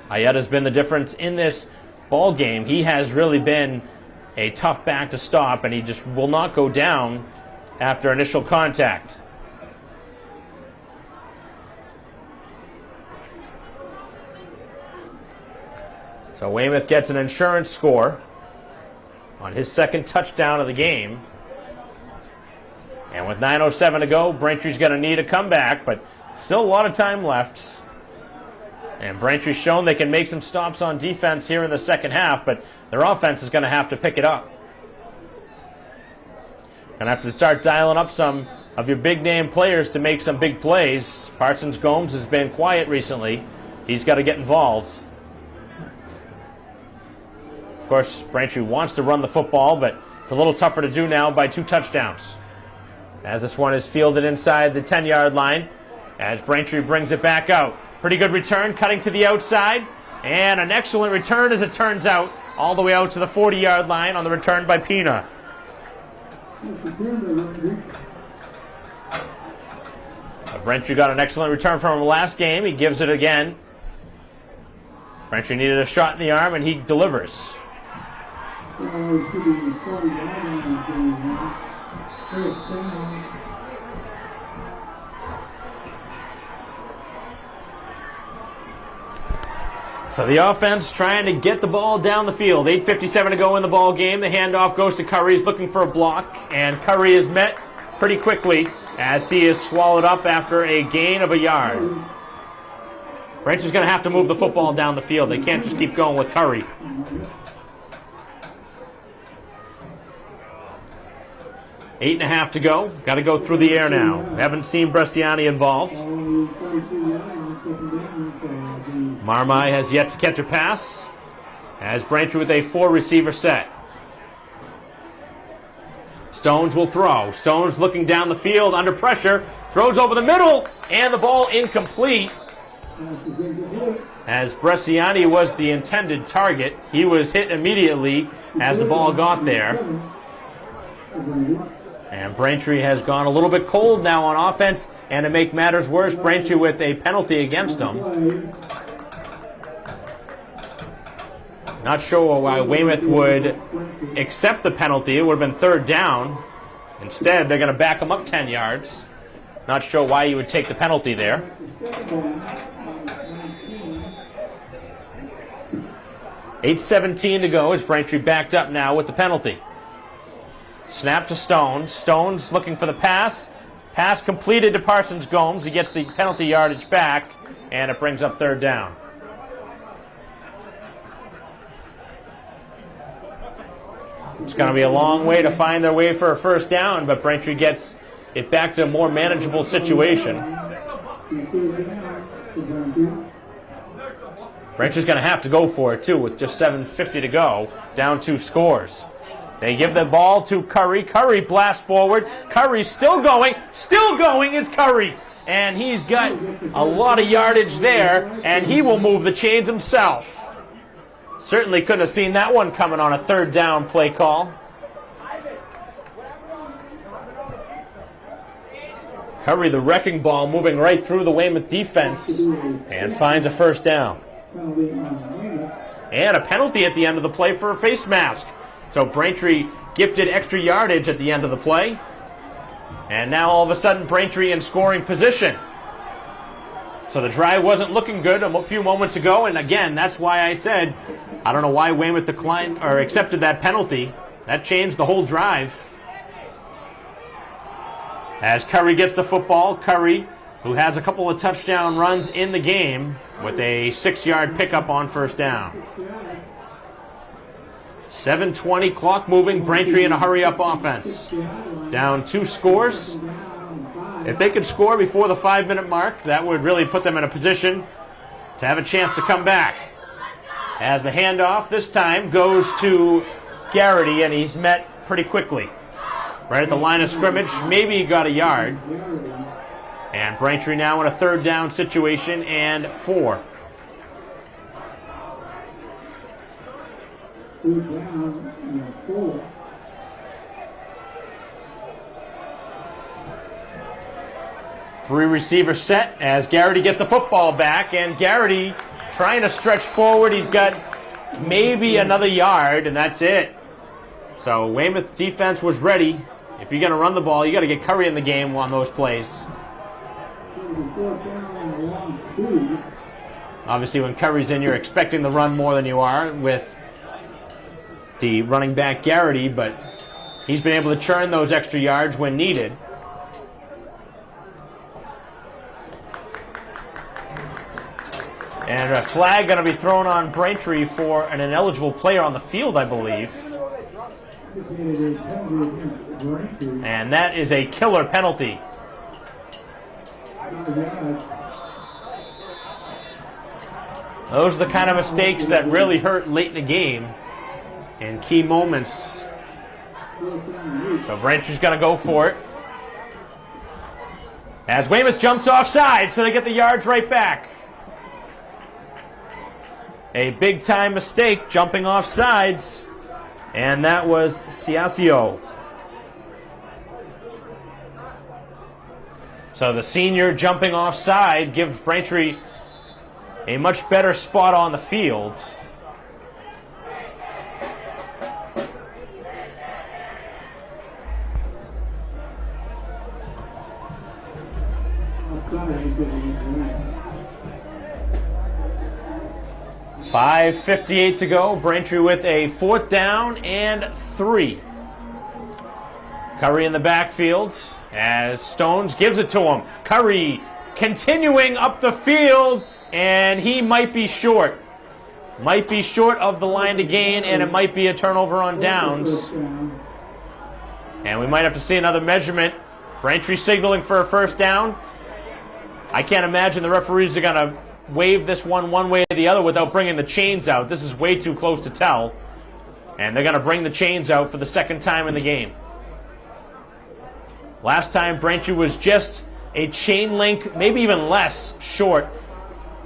B: Ayeta's been the difference in this ball game. He has really been a tough back to stop, and he just will not go down after initial contact. So Weymouth gets an insurance score on his second touchdown of the game. And with 9:07 to go, Braintree's going to need a comeback, but still a lot of time left. And Braintree's shown they can make some stops on defense here in the second half, but their offense is going to have to pick it up. Going to have to start dialing up some of your big-name players to make some big plays. Parsons Gomes has been quiet recently. He's got to get involved. Of course, Braintree wants to run the football, but it's a little tougher to do now by 2 touchdowns. As this one is fielded inside the 10-yard line, as Braintree brings it back out. Pretty good return, cutting to the outside, and an excellent return as it turns out, all the way out to the 40-yard line on the return by Pina. Braintree got an excellent return from him last game. He gives it again. Braintree needed a shot in the arm, and he delivers. So the offense trying to get the ball down the field. 8:57 to go in the ball game. The handoff goes to Curry. He's looking for a block, and Curry is met pretty quickly as he is swallowed up after a gain of a yard. Braintree's going to have to move the football down the field. They can't just keep going with Curry. Eight and a half to go. Got to go through the air now. Haven't seen Bresciani involved. Marmai has yet to catch a pass, as Braintree with a 4-receiver set. Stones will throw. Stones looking down the field under pressure. Throws over the middle, and the ball incomplete. As Bresciani was the intended target, he was hit immediately as the ball got there. And Braintree has gone a little bit cold now on offense, and to make matters worse, Braintree with a penalty against him. Not sure why Weymouth would accept the penalty. It would have been third down. Instead, they're going to back him up 10 yards. Not sure why you would take the penalty there. $8:17 to go as Braintree backed up now with the penalty. Snap to Stones. Stones looking for the pass. Pass completed to Parsons Gomes. He gets the penalty yardage back, and it brings up third down. It's going to be a long way to find their way for a first down, but Braintree gets it back to a more manageable situation. Braintree's going to have to go for it, too, with just 7:50 to go. Down 2 scores. They give the ball to Curry. Curry blasts forward. Curry still going. Still going is Curry. And he's got a lot of yardage there, and he will move the chains himself. Certainly couldn't have seen that one coming on a third down play call. Curry, the wrecking ball, moving right through the Weymouth defense and finds a first down. And a penalty at the end of the play for a face mask. So Braintree gifted extra yardage at the end of the play. And now all of a sudden Braintree in scoring position. So the drive wasn't looking good a few moments ago, and again, that's why I said, I don't know why Weymouth declined or accepted that penalty. That changed the whole drive. As Curry gets the football, Curry, who has a couple of touchdown runs in the game, with a 6-yard pickup on first down. 7:20, clock moving, Braintree in a hurry-up offense. Down 2 scores. If they could score before the 5-minute mark, that would really put them in a position to have a chance to come back. As the handoff this time goes to Garrity, and he's met pretty quickly. Right at the line of scrimmage, maybe he got a yard. And Braintree now in a third down situation and 4. Three receiver set as Garrity gets the football back, and Garrity trying to stretch forward. He's got maybe another yard, and that's it. So Weymouth defense was ready. If you're going to run the ball, you got to get Curry in the game on those plays. Obviously, when Curry's in, you're expecting the run more than you are with the running back Garrity, but he's been able to churn those extra yards when needed. And a flag going to be thrown on Braintree for an ineligible player on the field, I believe. And that is a killer penalty. Those are the kind of mistakes that really hurt late in the game in key moments. So Braintree's going to go for it. As Weymouth jumps offside, so they get the yards right back. A big-time mistake jumping off sides, and that was Ciascio. So the senior jumping offside gives Braintree a much better spot on the field. .5:58 to go. Braintree with a 4th down and 3. Curry in the backfield as Stones gives it to him. Curry continuing up the field, and he might be short. Might be short of the line to gain, and it might be a turnover on downs. And we might have to see another measurement. Braintree signaling for a 1st down. I can't imagine the referees are going to wave this one way or the other without bringing the chains out. This is way too close to tell. And they're going to bring the chains out for the 2nd time in the game. Last time, Braintree was just a chain link, maybe even less, short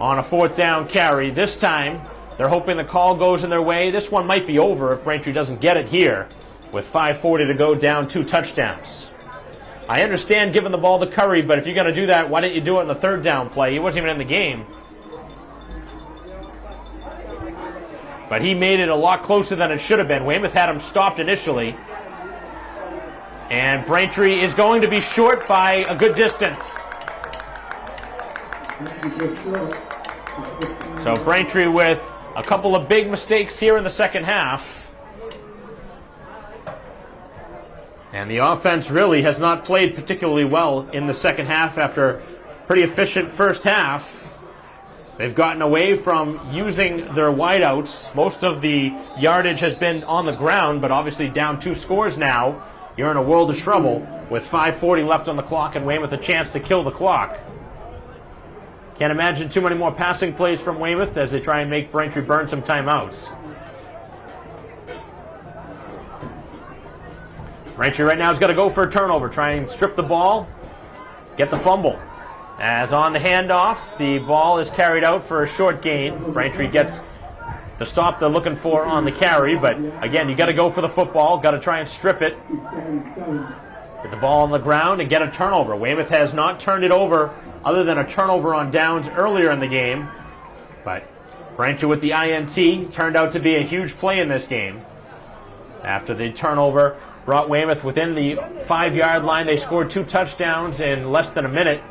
B: on a 4th down carry. This time, they're hoping the call goes in their way. This one might be over if Braintree doesn't get it here with 5:40 to go, down 2 touchdowns. I understand giving the ball to Curry, but if you're going to do that, why didn't you do it in the 3rd down play? He wasn't even in the game. But he made it a lot closer than it should have been. Weymouth had him stopped initially. And Braintree is going to be short by a good distance. So Braintree with a couple of big mistakes here in the 2nd half. And the offense really has not played particularly well in the 2nd half after a pretty efficient 1st half. They've gotten away from using their wideouts. Most of the yardage has been on the ground, but obviously down 2 scores now. You're in a world of trouble with 5:40 left on the clock and Weymouth a chance to kill the clock. Can't imagine too many more passing plays from Weymouth as they try and make Braintree burn some timeouts. Braintree right now has got to go for a turnover, try and strip the ball, get the fumble. As on the handoff, the ball is carried out for a short gain. Braintree gets the stop they're looking for on the carry, but again, you got to go for the football, got to try and strip it. Get the ball on the ground and get a turnover. Weymouth has not turned it over other than a turnover on downs earlier in the game, but Braintree with the INT turned out to be a huge play in this game. After the turnover brought Weymouth within the 5-yard line, they scored 2 touchdowns in less than a minute.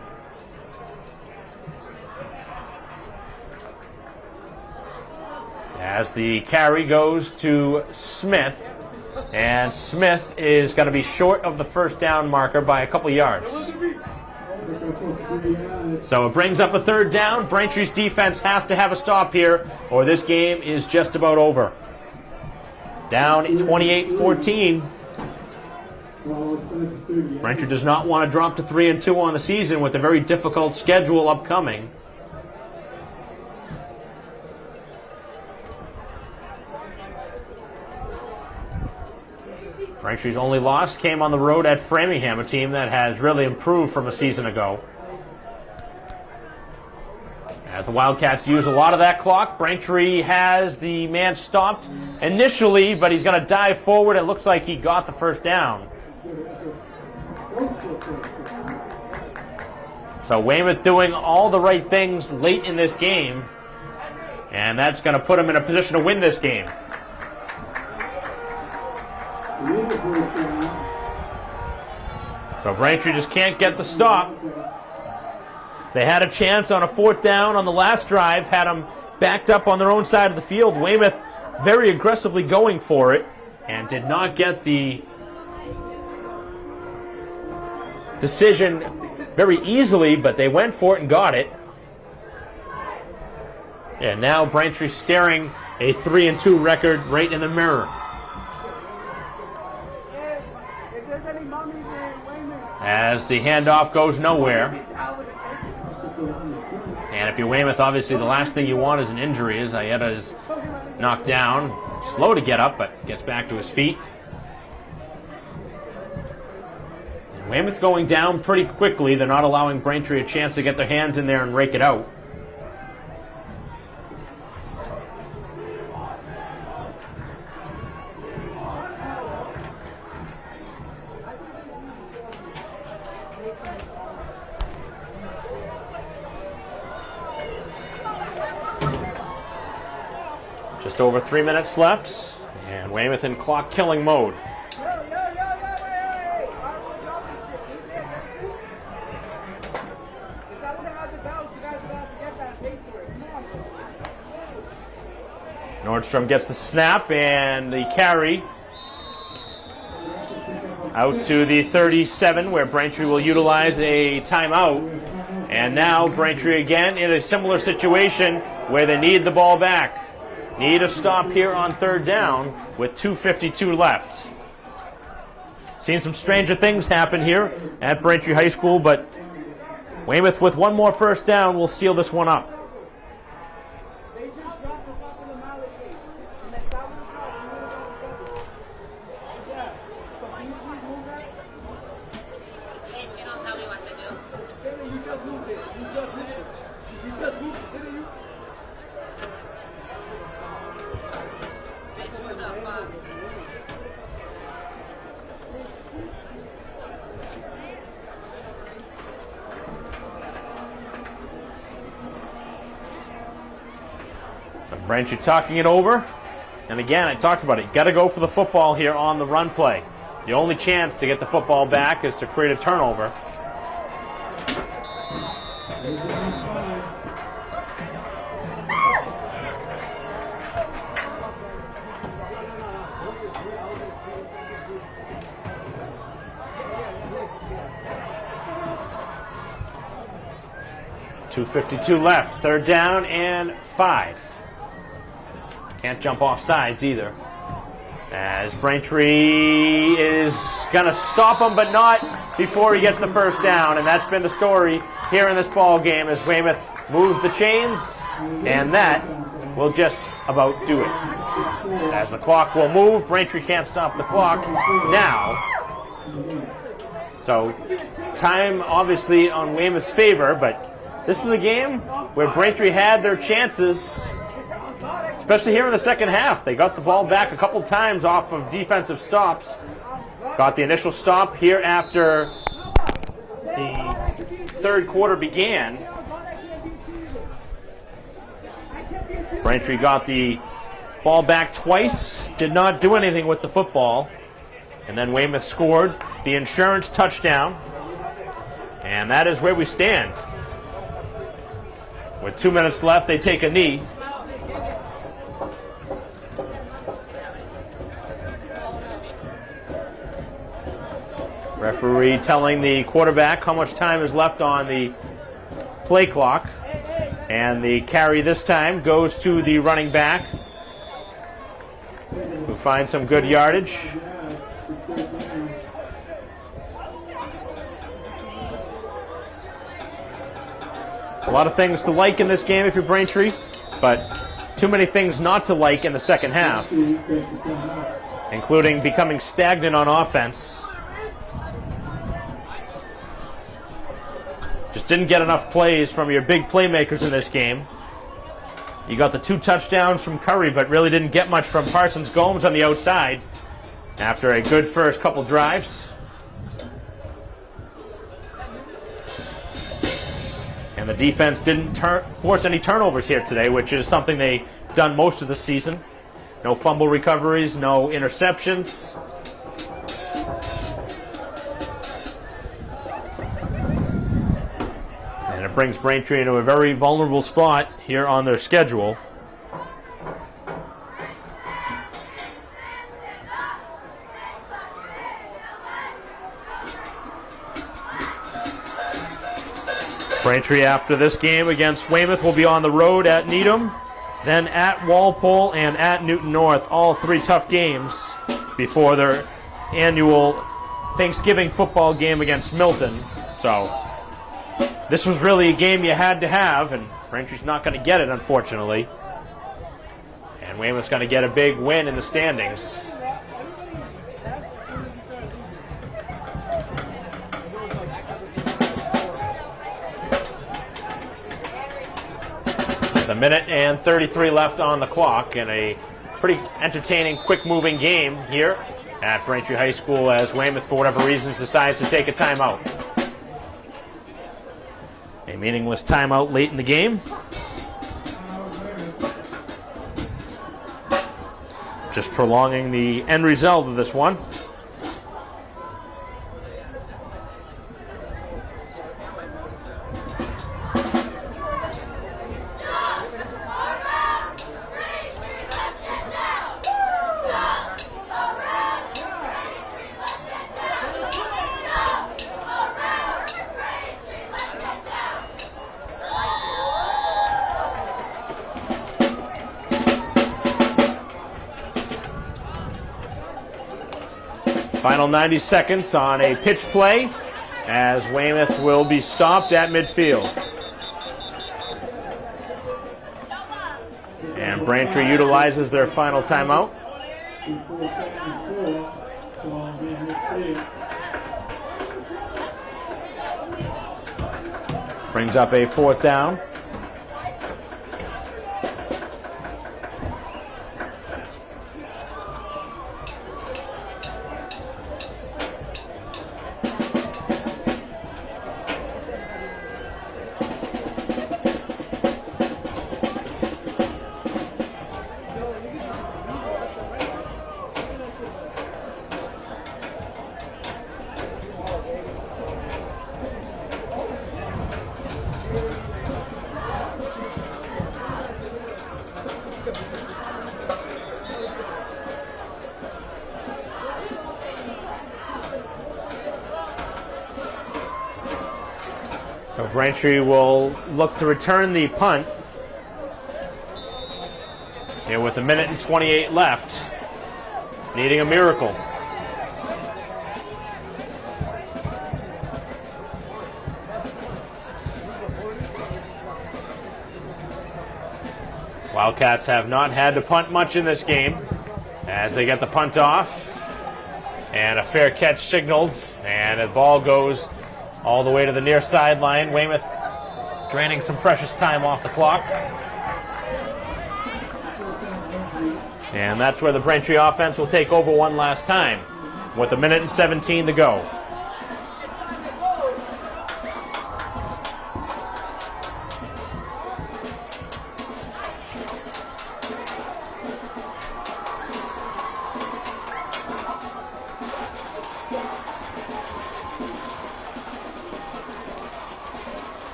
B: As the carry goes to Smith, and Smith is going to be short of the 1st down marker by a couple yards. So it brings up a 3rd down. Braintree's defense has to have a stop here, or this game is just about over. Down 28-14. Braintree does not want to drop to 3-2 on the season with a very difficult schedule upcoming. Braintree's only loss came on the road at Framingham, a team that has really improved from a season ago. As the Wildcats use a lot of that clock, Braintree has the man stopped initially, but he's going to dive forward. It looks like he got the 1st down. So Weymouth doing all the right things late in this game, and that's going to put him in a position to win this game. So Braintree just can't get the stop. They had a chance on a 4th down on the last drive, had them backed up on their own side of the field. Weymouth very aggressively going for it and did not get the decision very easily, but they went for it and got it. And now Braintree staring a 3-2 record right in the mirror. As the handoff goes nowhere. And if you're Weymouth, obviously the last thing you want is an injury, as Ayeta is knocked down. Slow to get up, but gets back to his feet. Weymouth going down pretty quickly. They're not allowing Braintree a chance to get their hands in there and rake it out. Just over 3 minutes left, and Weymouth in clock killing mode. Nordstrom gets the snap and the carry out to the 37, where Braintree will utilize a timeout. And now Braintree again in a similar situation where they need the ball back. Need a stop here on third down with 2:52 left. Seen some stranger things happen here at Braintree High School, but Weymouth with one more first down will seal this one up. Braintree talking it over. And again, I talked about it. Got to go for the football here on the run play. The only chance to get the football back is to create a turnover. .252 left. Third down and 5. Can't jump off sides either. As Braintree is going to stop him, but not before he gets the first down. And that's been the story here in this ball game as Weymouth moves the chains. And that will just about do it. As the clock will move, Braintree can't stop the clock now. So time obviously on Weymouth's favor, but this is a game where Braintree had their chances, especially here in the second half. They got the ball back a couple times off of defensive stops. Got the initial stop here after the third quarter began. Braintree got the ball back twice, did not do anything with the football. And then Weymouth scored the insurance touchdown. And that is where we stand. With 2 minutes left, they take a knee. Referee telling the quarterback how much time is left on the play clock. And the carry this time goes to the running back, who finds some good yardage. A lot of things to like in this game if you're Braintree, but too many things not to like in the second half, including becoming stagnant on offense. Just didn't get enough plays from your big playmakers in this game. You got the 2 touchdowns from Curry, but really didn't get much from Parsons Gomes on the outside after a good first couple drives. And the defense didn't force any turnovers here today, which is something they've done most of the season. No fumble recoveries, no interceptions. And it brings Braintree into a very vulnerable spot here on their schedule. Braintree, after this game against Weymouth, will be on the road at Needham, then at Walpole and at Newton North. All 3 tough games before their annual Thanksgiving football game against Milton. So this was really a game you had to have, and Braintree's not going to get it, unfortunately. And Weymouth's going to get a big win in the standings. With a minute and 33 left on the clock, and a pretty entertaining, quick-moving game here at Braintree High School as Weymouth, for whatever reasons, decides to take a timeout. A meaningless timeout late in the game. Just prolonging the end result of this one. Final 90 seconds on a pitch play as Weymouth will be stopped at midfield. And Braintree utilizes their final timeout. Brings up a 4th down. So Braintree will look to return the punt here with a minute and 28 left, needing a miracle. Wildcats have not had to punt much in this game as they get the punt off, and a fair catch signaled, and the ball goes all the way to the near sideline. Weymouth draining some precious time off the clock. And that's where the Braintree offense will take over one last time with a minute and 17 to go.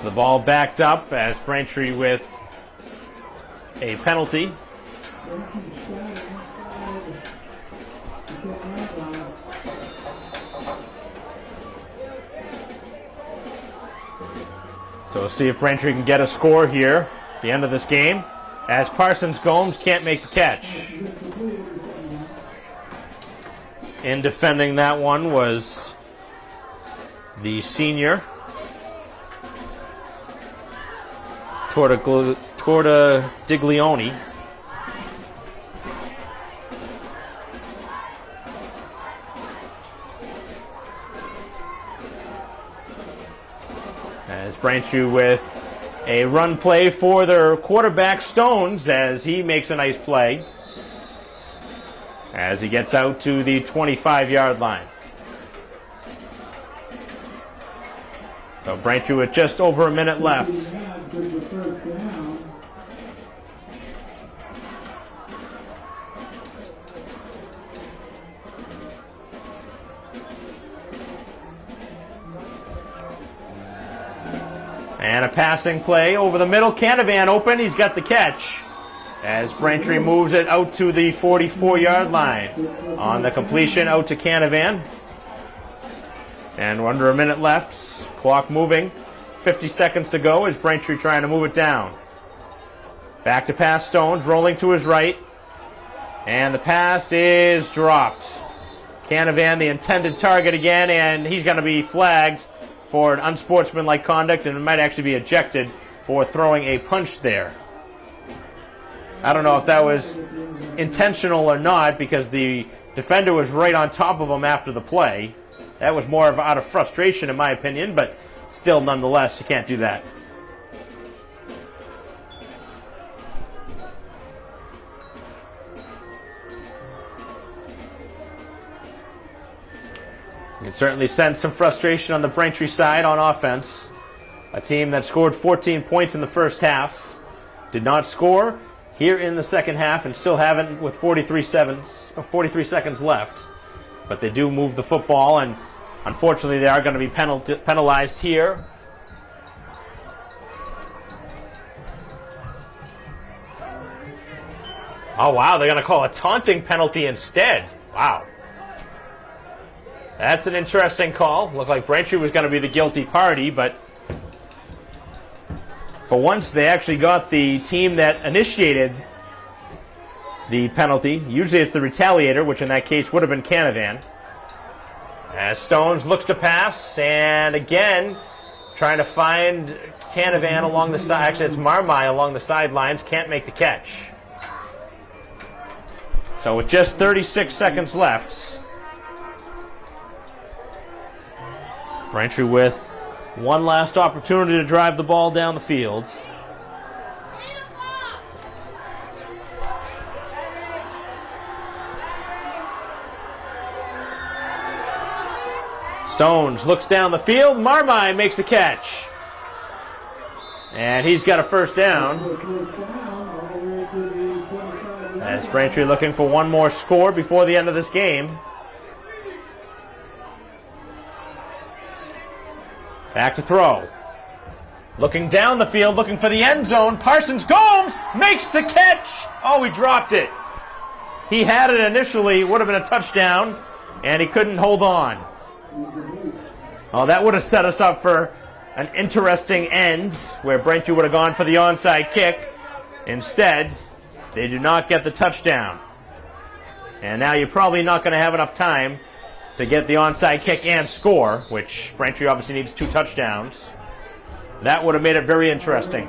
B: The ball backed up as Braintree with a penalty. So we'll see if Braintree can get a score here at the end of this game, as Parsons Gomes can't make the catch. In defending that one was the senior Torta Diglioni. As Braintree with a run play for their quarterback Stones, as he makes a nice play as he gets out to the 25-yard line. So Braintree with just over a minute left. And a passing play over the middle. Canavan open. He's got the catch as Braintree moves it out to the 44-yard line. On the completion out to Canavan. And we're under a minute left. Clock moving. 50 seconds to go as Braintree trying to move it down. Back to pass Stones, rolling to his right. And the pass is dropped. Canavan, the intended target again, and he's going to be flagged for an unsportsmanlike conduct, and it might actually be ejected for throwing a punch there. I don't know if that was intentional or not, because the defender was right on top of him after the play. That was more of out of frustration, in my opinion, but still, nonetheless, you can't do that. You can certainly sense some frustration on the Braintree side on offense. A team that scored 14 points in the first half did not score here in the second half and still haven't with 43 seconds left. But they do move the football, and unfortunately they are going to be penalized here. Oh wow, they're going to call a taunting penalty instead. Wow. That's an interesting call. Looked like Braintree was going to be the guilty party, but for once they actually got the team that initiated the penalty. Usually it's the retaliator, which in that case would have been Canavan. As Stones looks to pass, and again, trying to find Canavan along the side. Actually, it's Marmai along the sidelines. Can't make the catch. So with just 36 seconds left, Braintree with one last opportunity to drive the ball down the field. Stones looks down the field. Marmai makes the catch. And he's got a first down. As Braintree looking for one more score before the end of this game. Back to throw. Looking down the field, looking for the end zone. Parsons Gomes makes the catch. Oh, he dropped it. He had it initially. It would have been a touchdown, and he couldn't hold on. Oh, that would have set us up for an interesting end where Braintree would have gone for the onside kick. Instead, they do not get the touchdown. And now you're probably not going to have enough time to get the onside kick and score, which Braintree obviously needs 2 touchdowns. That would have made it very interesting.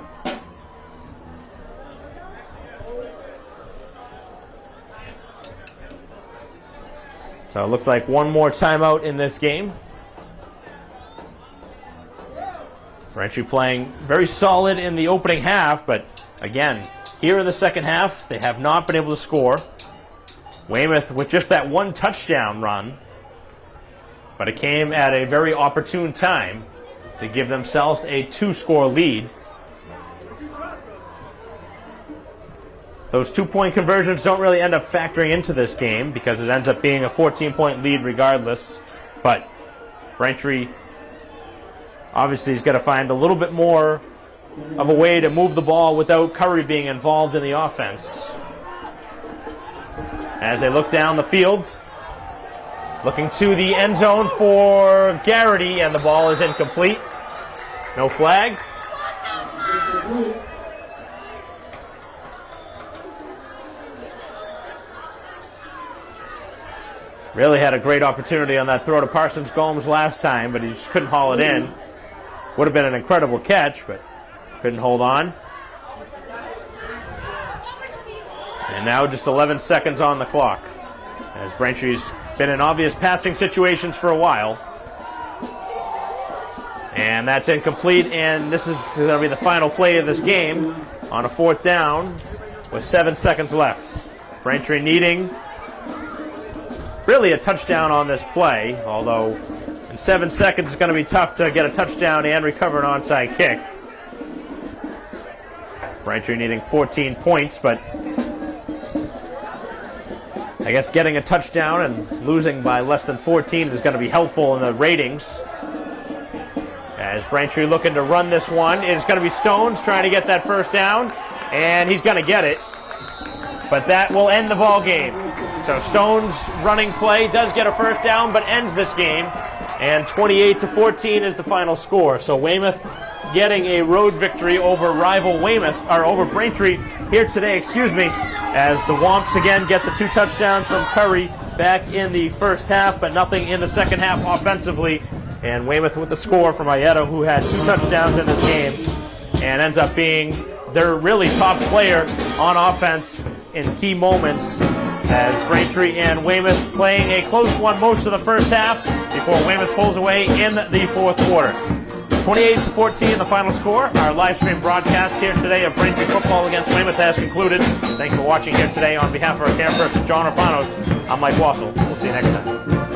B: So it looks like one more timeout in this game. Braintree playing very solid in the opening half, but again, here in the second half, they have not been able to score. Weymouth with just that one touchdown run, but it came at a very opportune time to give themselves a 2-score lead. Those 2-point conversions don't really end up factoring into this game because it ends up being a 14-point lead regardless. But Braintree obviously has got to find a little bit more of a way to move the ball without Curry being involved in the offense. As they look down the field, looking to the end zone for Garrity, and the ball is incomplete. No flag. Really had a great opportunity on that throw to Parsons Gomes last time, but he just couldn't haul it in. Would have been an incredible catch, but couldn't hold on. And now just 11 seconds on the clock, as Braintree's been in obvious passing situations for a while. And that's incomplete, and this is going to be the final play of this game on a 4th down with 7 seconds left. Braintree needing really a touchdown on this play, although in 7 seconds it's going to be tough to get a touchdown and recover an onside kick. Braintree needing 14 points, but I guess getting a touchdown and losing by less than 14 is going to be helpful in the ratings. As Braintree looking to run this one, it's going to be Stones trying to get that first down, and he's going to get it. But that will end the ball game. So Stones' running play does get a first down, but ends this game, and 28-14 is the final score. So Weymouth getting a road victory over rival Weymouth, or over Braintree here today, as the Womps again get the 2 touchdowns from Curry back in the first half, but nothing in the second half offensively. And Weymouth with the score from Ayetto, who had 2 touchdowns in this game, and ends up being their really top player on offense in key moments, as Braintree and Weymouth playing a close one most of the first half before Weymouth pulls away in the fourth quarter. 28-14 the final score. Our live stream broadcast here today of Braintree football against Weymouth has concluded. Thanks for watching here today. On behalf of our camera person John Orfanos, I'm Mike Wassel. We'll see you next time.